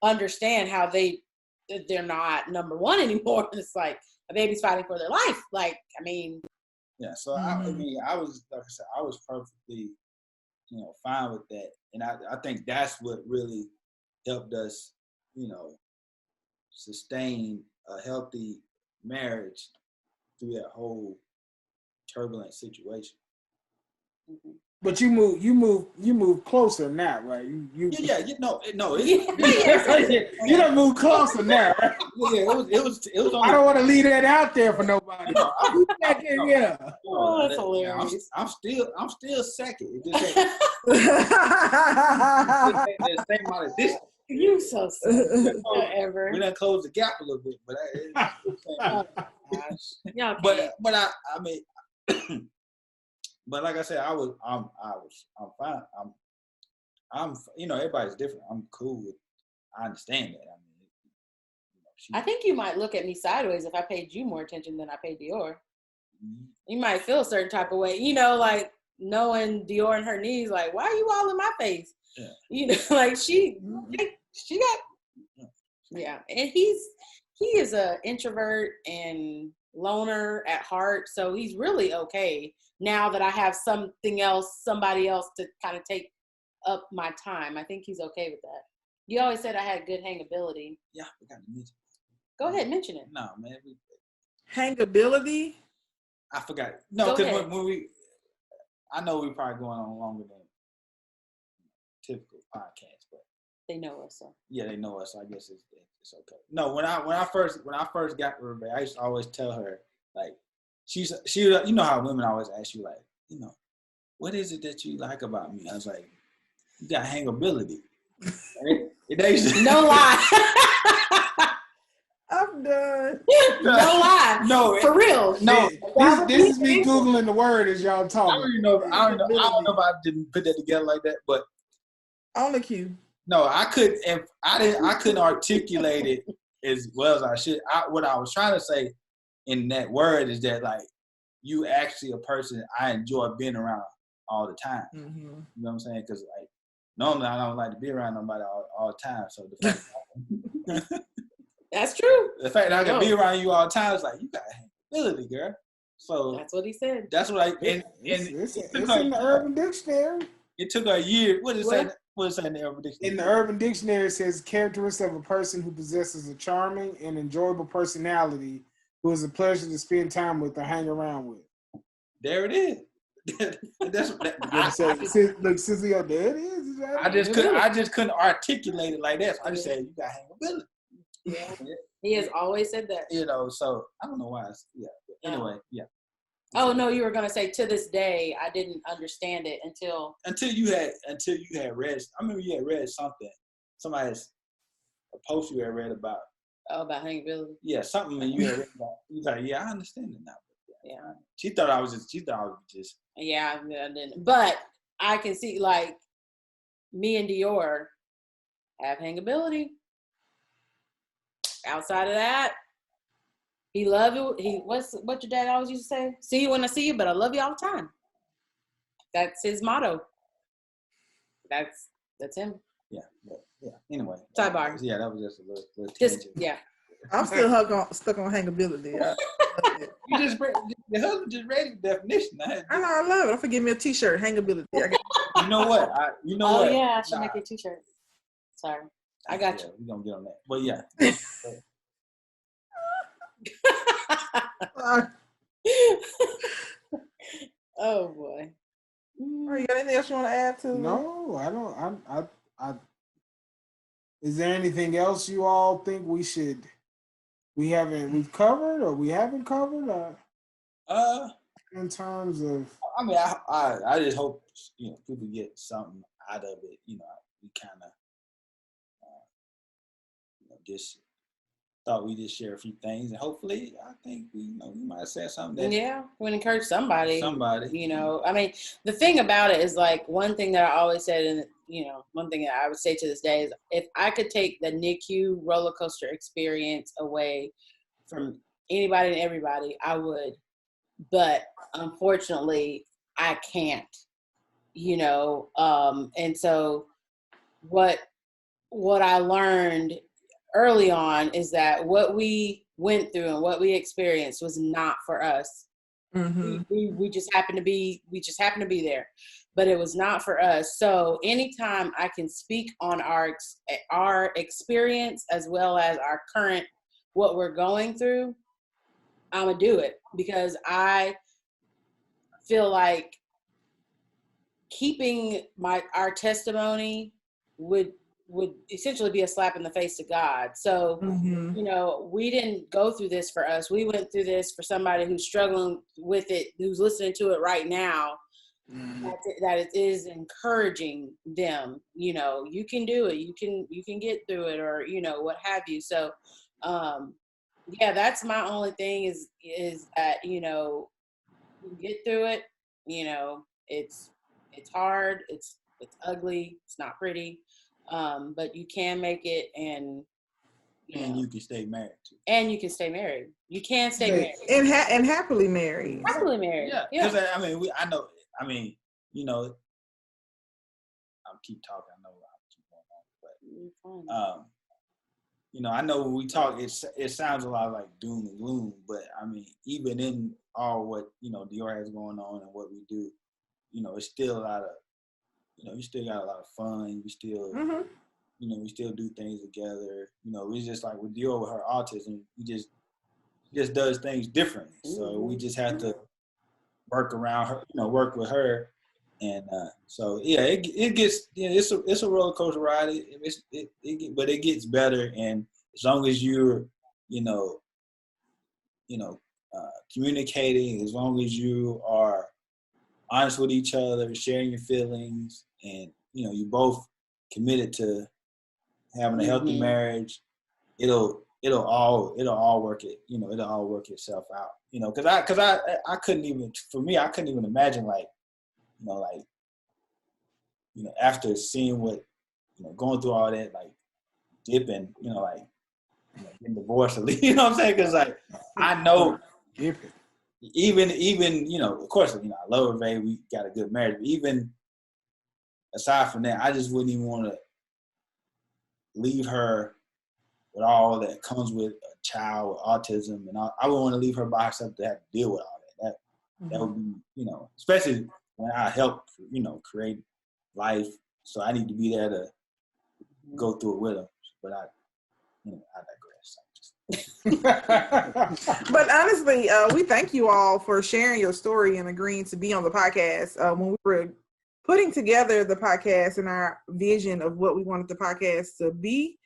understand how they're not number one anymore. It's like a baby's fighting for their life. Like, I mean. Yeah. So I was, like I said, I was perfectly, fine with that. And I think that's what really helped us, sustain a healthy marriage through that whole turbulent situation. But you move closer now, right? You don't move closer now, right? Yeah, it was only, I don't want to leave that out there for nobody. Oh, that's hilarious. I'm still second. It just ain't the same amount of distance. You so sad. Whatever. We done closed the gap a little bit, but but I mean, but like I said, I'm fine. I'm everybody's different. I'm cool with. I understand that. I mean, I think you might look at me sideways if I paid you more attention than I paid Dior. You might feel a certain type of way, like knowing Dior and her knees, like, why are you all in my face? Yeah. Like she got, and he is a introvert and loner at heart, so he's really okay now that I have somebody else to kind of take up my time. I think he's okay with that. You always said I had good hangability. Yeah, I forgot to mention. Go ahead, mention it. No, man. Hangability? I forgot. No, because when I know we're probably going on longer than typical podcasts, but they know us, so yeah, they know us. So I guess it's okay. No, when I first got with Rev'e, I used to always tell her, like, she how women always ask you, like, what is it that you like about me? I was like, you got hangability. No lie. I'm done. No lie. No, for real. No, this is me Googling the word as y'all talking. I don't know if I didn't put that together like that, but on the cue. No, I couldn't articulate it as well as I should. What I was trying to say in that word is that, like, you actually a person I enjoy being around all the time. Mm-hmm. You know what I'm saying? Because, like, normally I don't like to be around nobody all the time. So the fact that's true. The fact that I can be around you all the time is like, you got hangability, girl. So that's what he said. That's what it's in the Urban Dictionary. It took a year. What did it say? What does it say in the Urban Dictionary? In the Urban Dictionary, it says characteristic of a person who possesses a charming and enjoyable personality, who is a pleasure to spend time with or hang around with. There it is. Look, Cicely, there it is. I just couldn't articulate it like that. So I just said, you got hangability. Yeah. He has always said that. So I don't know why. Anyway, yeah. Oh no, you were gonna say to this day I didn't understand it until you had read. I remember you had read something. Somebody's a post you had read about. Oh, about hangability. Yeah, something that you had read about. You was like, yeah, I understand it now. Yeah. She thought I was just. Yeah, I didn't. But I can see, like, me and Dior have hangability. Outside of that, He love it. What your dad always used to say? See you when I see you, but I love you all the time. That's his motto. That's him. Yeah. Anyway. Sidebar. Yeah, that was just a little Just tangent. yeah. I'm still stuck on hangability. I love it. Your husband just read the definition. I know, I love it. Don't forget me a T-shirt, hangability. You know what? Oh yeah, I should make a T-shirt. Sorry, I got you. We're gonna get on that. But yeah. Oh boy. You got anything else you want to add to? No, I don't. I is there anything else you all think we've covered or we haven't covered? In terms of, I mean, I just hope people get something out of it. We kind of just thought we just share a few things, and hopefully, I think we might have said something that would encourage somebody. Somebody, I mean, the thing about it is like one thing that I always said, and one thing that I would say to this day is, if I could take the NICU roller coaster experience away from anybody and everybody, I would. But unfortunately, I can't. And so what I learned early on is that what we went through and what we experienced was not for us. Mm-hmm. We just happened to be there, but it was not for us. So anytime I can speak on our experience as well as our current, what we're going through, I'm gonna do it, because I feel like keeping our testimony would essentially be a slap in the face to God. So, we didn't go through this for us. We went through this for somebody who's struggling with it, who's listening to it right now, that it is encouraging them. You can do it. You can get through it, or, what have you. So, that's my only thing is that, you get through it. It's hard. It's ugly. It's not pretty. But you can make it, and you can stay married too. And you can stay married. You can stay married. And happily married. Happily married. Yeah. Because I mean, I know. I mean, I'll keep talking. I know I'll keep going on, but I know when we talk, it sounds a lot like doom and gloom. But I mean, even in all what Dior has going on and what we do, it's still a lot of. We still got a lot of fun. We still, we still do things together. It's just like with Dior with her autism, he just does things differently. So we just have to work around her, work with her, and so it gets, it's a roller coaster ride. But it gets better, and as long as you're, communicating, as long as you are honest with each other, sharing your feelings, and you both committed to having a healthy marriage, it'll all work it, it'll all work itself out. Because I couldn't even imagine after seeing what going through all that, like dipping, getting divorced, what I'm saying? Because I know dipping. Even of course, I love Rev'e. We got a good marriage. But even aside from that, I just wouldn't even want to leave her with all that comes with a child with autism, and I wouldn't want to leave her by herself to have to deal with all that. That would be, especially when I help, create life. So I need to be there to go through it with her. But I digress. But honestly, we thank you all for sharing your story and agreeing to be on the podcast. When we were putting together the podcast and our vision of what we wanted the podcast to be,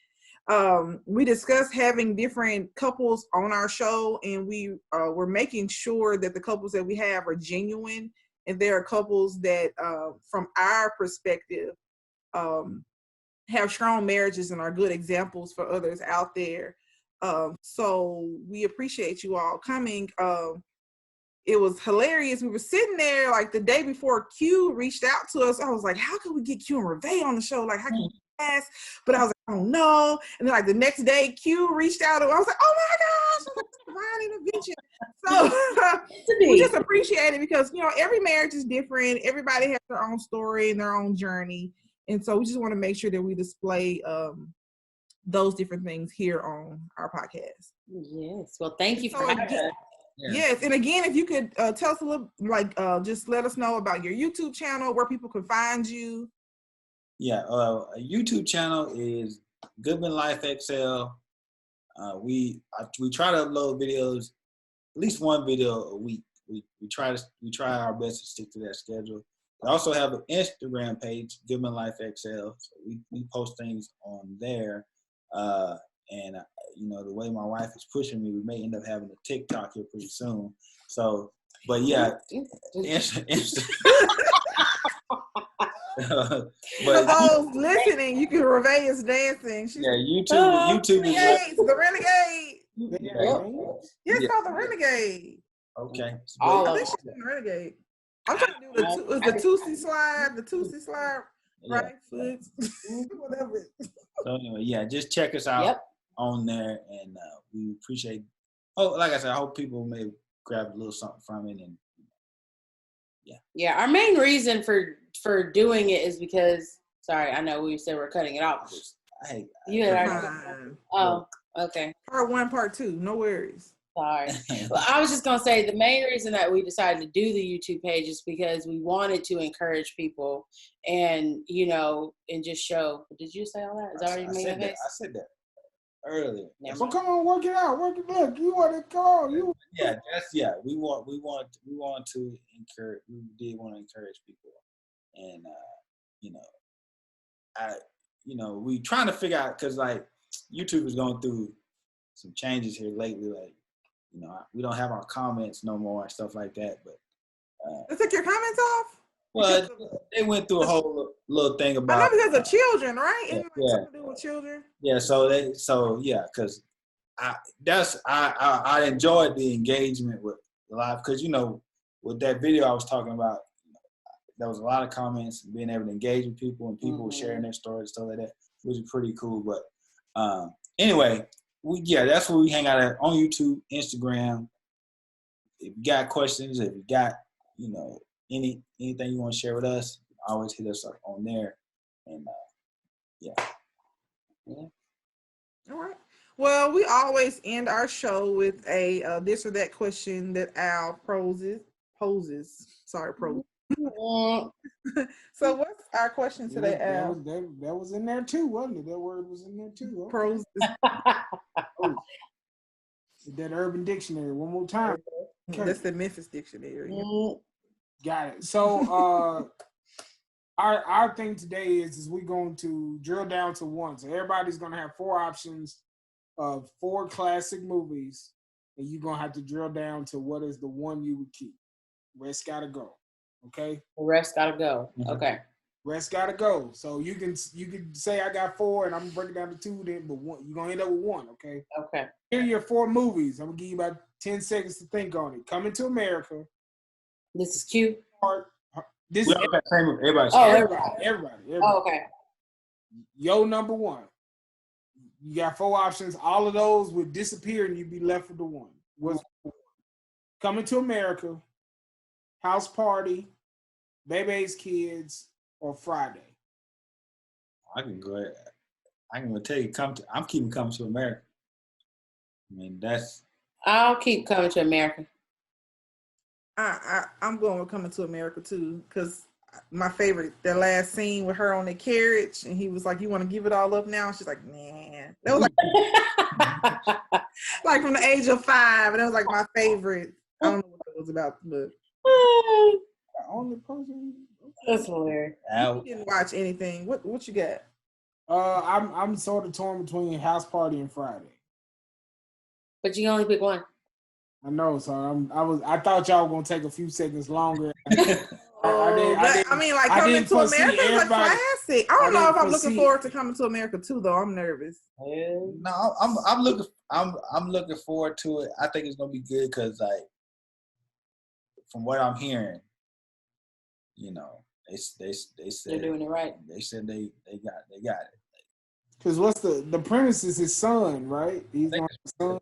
we discussed having different couples on our show, and we were making sure that the couples that we have are genuine, and there are couples that, from our perspective, have strong marriages and are good examples for others out there. So we appreciate you all coming. It was hilarious. We were sitting there like the day before Q reached out to us. I was like, how can we get Q and Rev'e on the show? Like, how can we ask, but I was like, oh no. And then like the next day, Q reached out and I was like, oh my gosh, that's divine intervention. So we just appreciate it because, you know, every marriage is different. Everybody has their own story and their own journey. And so we just want to make sure that we display those different things here on our podcast. Yes. Well, thank you for having us. Yeah. Yes, and again, if you could tell us a little, like, just let us know about your YouTube channel, where people can find you. Yeah, a YouTube channel is GoodmanLifeXL. We try to upload videos, at least one video a week. We try our best to stick to that schedule. We also have an Instagram page, GoodmanLifeXL. So we post things on there. And you know, the way my wife is pushing me, we may end up having a TikTok here pretty soon. So, but yeah, For those listening, you can Rev'e is dancing. She's YouTube is the Renegade. Yeah. It's called the Renegade. Okay. I think she's the Renegade. I'm trying to do the Tootsie slide, right foot, whatever. So anyway, yeah, just check us out on there, and we appreciate. Oh, like I said, I hope people may grab a little something from it, and our main reason for doing it is because. Sorry, I know we said we're cutting it off. Oh, okay. Part 1, part 2, no worries. Sorry. Well, I was just going to say the main reason that we decided to do the YouTube page is because we wanted to encourage people and, you know, and just show. Did you say all that? Is that already made I said that earlier. So come on, work it out. Look, you want to come on. We want to encourage. We did want to encourage people, and we trying to figure out because like YouTube is going through some changes here lately. Like, you know, we don't have our comments no more and stuff like that. But they took your comments off. Well, they went through a whole little thing about. I know because of children, right? Yeah. Something to do with children. Yeah. Because I enjoyed the engagement with live because you know with that video I was talking about, there was a lot of comments and being able to engage with people and people sharing their stories and stuff like that, which is pretty cool. But anyway, that's where we hang out at on YouTube, Instagram. If you got questions, if you got anything you want to share with us, always hit us up on there. And All right. Well, we always end our show with a this or that question that Al poses. Sorry, pros. So what's our question today, Al? That was in there too, wasn't it? That word was in there too. Okay. Pros. That Urban Dictionary one more time. Okay. That's the Memphis Dictionary. Got it. So our thing today is we're going to drill down to one. So everybody's going to have 4 options of 4 classic movies, and you're going to have to drill down to what is the one you would keep. Rest gotta go. Okay. Rest gotta go. Okay. Rest gotta go. So you can say I got 4, and I'm gonna break it down to 2. Then, but one, you're gonna end up with 1. Okay. Okay. Here are your 4 movies. I'm gonna give you about 10 seconds to think on it. Coming to America. This is cute. This is everybody. Oh, everybody. Oh, okay. Yo, number 1. You got 4 options. All of those would disappear, and you'd be left with the one. Was Coming to America, House Party, Baby's Kids, or Friday? I can go ahead. I can tell you, I'm keeping Coming to America. I mean, I'll keep Coming to America. I'm going with Coming to America too, because my favorite, that last scene with her on the carriage, and he was like, "You want to give it all up now?" She's like, "Nah." That was like, like from the age of 5, and it was like my favorite. I don't know what it was about, but only person. That's hilarious. You didn't watch anything. What you got? I'm sort of torn between House Party and Friday. But you can only pick one. I know, so I thought y'all were gonna take a few seconds longer. I mean, like Coming to America is a classic. I don't know if I'm looking forward to Coming to America too, though. I'm nervous. No, I'm looking forward to it. I think it's gonna be good because, like, from what I'm hearing, they said they're doing it right. They said they got it. Because what's the premise is his son, right? He's on his son.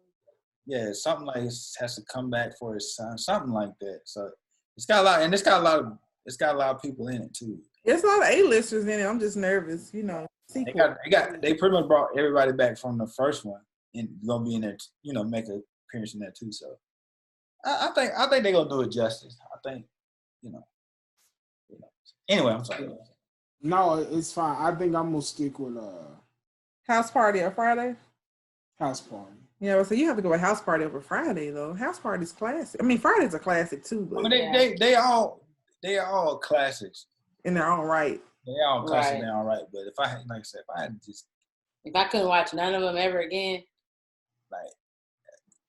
Yeah, something like it has to come back for his son, something like that. So it's got a lot, and it's got a lot of people in it too. There's a lot of A-listers in it. I'm just nervous, you know. Sequel. They pretty much brought everybody back from the first one, and gonna be in there, you know, make an appearance in there too. So I think they're gonna do it justice. I think, you know. Anyway, I'm sorry. No, it's fine. I think I'm gonna stick with House Party on Friday. House Party. Yeah, so you have to go with House Party over Friday though. House Party's classic. I mean, Friday's a classic too, but I mean, they all classics. in their own right. They all classics in their own right. But if I had to just, if I couldn't watch none of them ever again, like,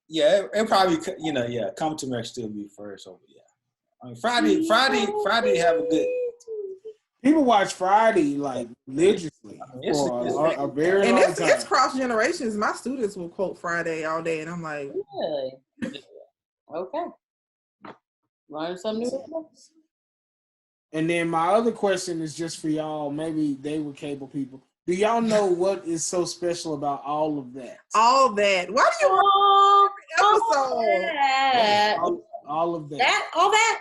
yeah, it probably, you know, yeah, Come to America still be first over. Yeah, I mean, Friday have a good. People watch Friday like religiously for a very long time. It's cross generations. My students will quote Friday all day, and I'm like, really? Okay, learn something new. And then my other question is just for y'all. Maybe they were cable people. Do y'all know what is so special about all of that? All that. Why do you watch every episode? All of that. All that.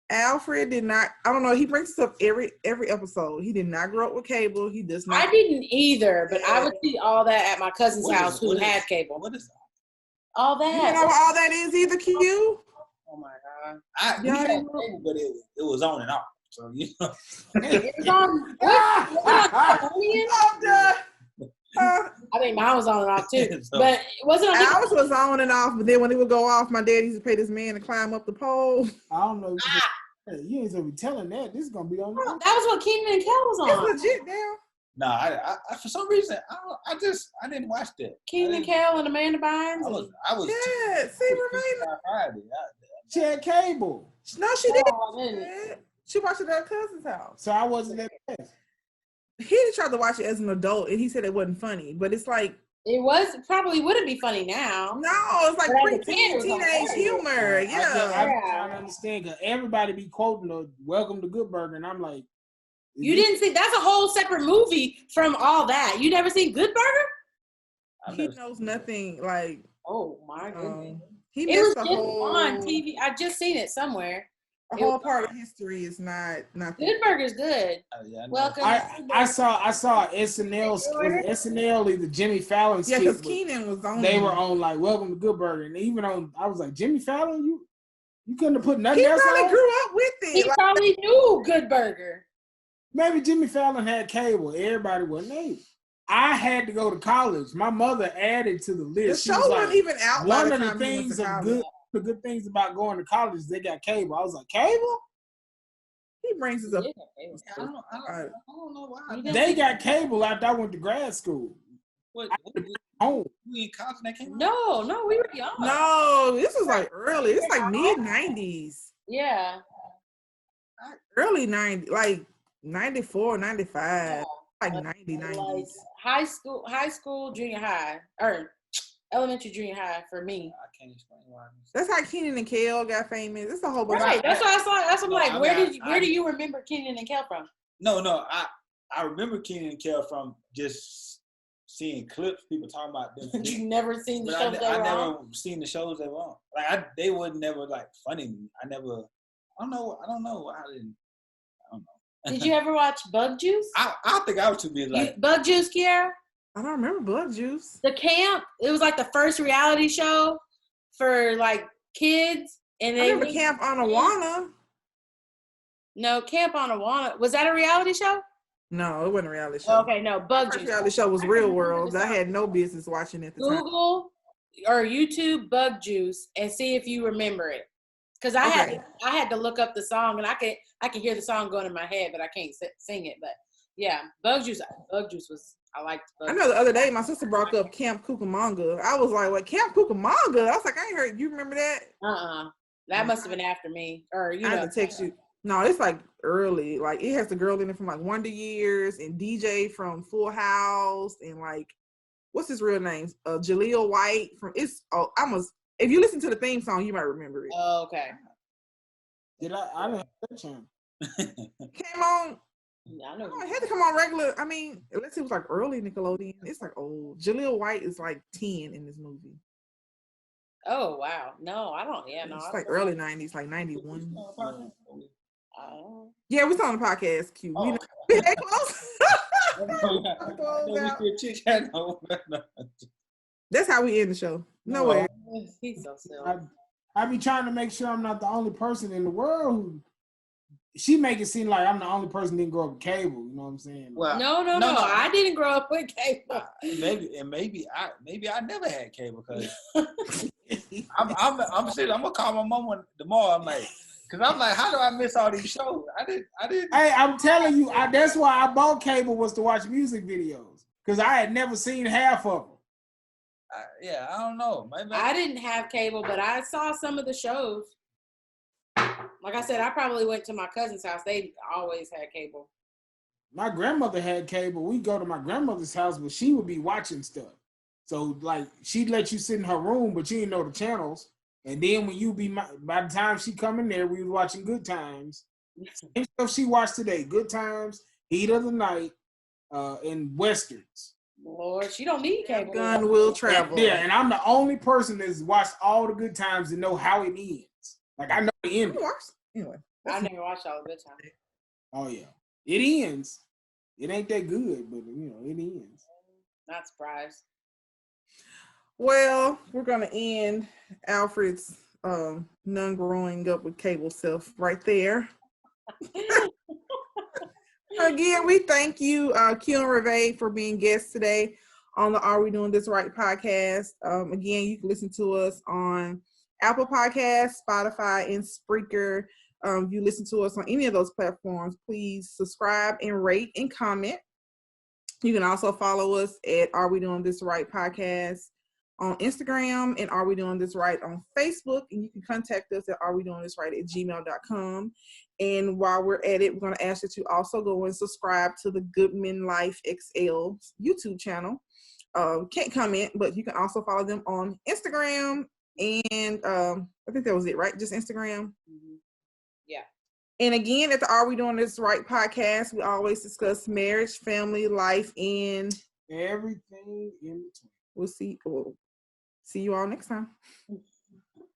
Alfred did not. I don't know. He brings us up every episode. He did not grow up with cable. He does not. I didn't either, but I would see all that at my cousin's house who had cable. What is that? All that. You don't know what all that is either, Q? Oh my god. We had cable, but it was on and off. So you know. It was on. I'm done. I think mine was on and off too, but it wasn't on. Ours was on and off, but then when it would go off, my dad used to pay this man to climb up the pole. I don't know. You ain't gonna be telling that. This is gonna be on. That was what Keenan and Kel was on. It's legit now. No, I for some reason I didn't watch that. Keenan and Kel and Amanda Bynes. I was. Yeah, see, Rev'e. Friday. She had cable. No, she didn't. Oh, I didn't. She watched it at her cousin's house. So I wasn't that bad. He tried to watch it as an adult, and he said it wasn't funny. But it's like it probably wouldn't be funny now. No, it's like preteen, teenage humor. Yeah, I'm trying to understand because everybody be quoting the "Welcome to Good Burger," and I'm like, you didn't see? That's a whole separate movie from all that. You never seen Good Burger? He knows nothing. Like, oh my goodness, he it was missed just on TV. I just seen it somewhere. A whole part of history is not Good Burger's good. Yeah, welcome. I saw SNL. SNL, either Jimmy Fallon. Yeah, because Keenan was on. They were on like Welcome to Good Burger, and even on, I was like, Jimmy Fallon, you couldn't have put nothing else on. He probably grew up with it. He probably knew Good Burger. Maybe Jimmy Fallon had cable. Everybody wasn't able. I had to go to college. My mother added to the list. The show wasn't even out. One of the things the good things about going to college is they got cable. I was like, cable? He brings us up. I don't know why. They got cable after I went to grad school. What home. We in college that came out? No, we were young. No, this was like early. It's like mid-90s. Yeah. Early 90s, like 94, 95. Yeah. Like 90s. Like high school, junior high, or elementary, junior high for me. I can't explain why. That's how Keenan and Kel got famous. It's a whole bunch. Right. That's what I saw. That's what I'm like. Where do you remember Keenan and Kel from? No. I remember Keenan and Kel from just seeing clips, people talking about them. You never seen the shows I never seen the shows they were on. Like they were never like funny. I don't know. I don't know. I don't know. Did you ever watch Bug Juice? I think I was too busy. Like Bug Juice, Kearea? I don't remember Bug Juice. The camp. It was like the first reality show for like kids, and I remember Camp Anawana. No, Camp Anawana. Was that a reality show? No, it wasn't a reality show. Okay, no, Bug Juice. The reality show was Real World. I had no business watching it at the time. Google or YouTube Bug Juice and see if you remember it. Because I had to look up the song, and I can hear the song going in my head, but I can't sing it. But yeah, Bug Juice was, I liked Bug Juice. I know the other day my sister brought up Camp Cucamonga. I was like, what, Camp Cucamonga? I was like, I ain't heard. You remember that? That must have been after me. Or I had to text you. No, it's like early. Like it has the girl in it from like Wonder Years and DJ from Full House and like, what's his real name? Jaleel White from if you listen to the theme song, you might remember it. Oh, okay. Did I didn't have that channel. Came on I know. Oh, it had to come on regular. I mean, unless it was like early Nickelodeon. It's like old. Jaleel White is like 10 in this movie. Oh wow, no, I don't. Yeah, no, It's I like don't. early 90s, like 91. Oh. Yeah, we saw on the podcast. Q. We Oh, know we that close. That's how we end the show. No way. He's so silly. I be trying to make sure I'm not the only person in the world who. She make it seem like I'm the only person that didn't grow up with cable. You know what I'm saying? Well, No. I didn't grow up with cable. Maybe I never had cable because I'm serious. I'm gonna call my mom tomorrow. I'm like, how do I miss all these shows? I didn't. Hey, I'm telling you, that's why I bought cable was to watch music videos because I had never seen half of them. I don't know. Maybe I didn't have cable, but I saw some of the shows. Like I said, I probably went to my cousin's house. They always had cable. My grandmother had cable. We'd go to my grandmother's house, but she would be watching stuff. So, like, she'd let you sit in her room, but you didn't know the channels. And then when by the time she come in there, we was watching Good Times. Same stuff she watched today. Good Times, Heat of the Night, and Westerns. Lord, she don't need cable. Gun will travel. Yeah, and I'm the only person that's watched all the Good Times and know how it ends. Like, I know the end. Anyway, I never watched all the Good Times. Oh, yeah. It ends. It ain't that good, but, it ends. Not surprised. well, we're gonna end Alfred's none growing up with cable self right there. Again, we thank you, Q and Rev'e, for being guests today on the Are We Doing This Right podcast. Again, you can listen to us on Apple Podcasts, Spotify, and Spreaker. If you listen to us on any of those platforms, please subscribe and rate and comment. You can also follow us at Are We Doing This Right podcast on Instagram and Are We Doing This Right on Facebook. And you can contact us at arewedoingthisright@gmail.com. And while we're at it, we're going to ask you to also go and subscribe to the GoodmanLifeXL YouTube channel. Can't comment, but you can also follow them on Instagram. And I think that was it, right? Just Instagram. Mm-hmm. Yeah. And again, at the Are We Doing This Right podcast, we always discuss marriage, family, life, and everything in between. We'll see you all next time.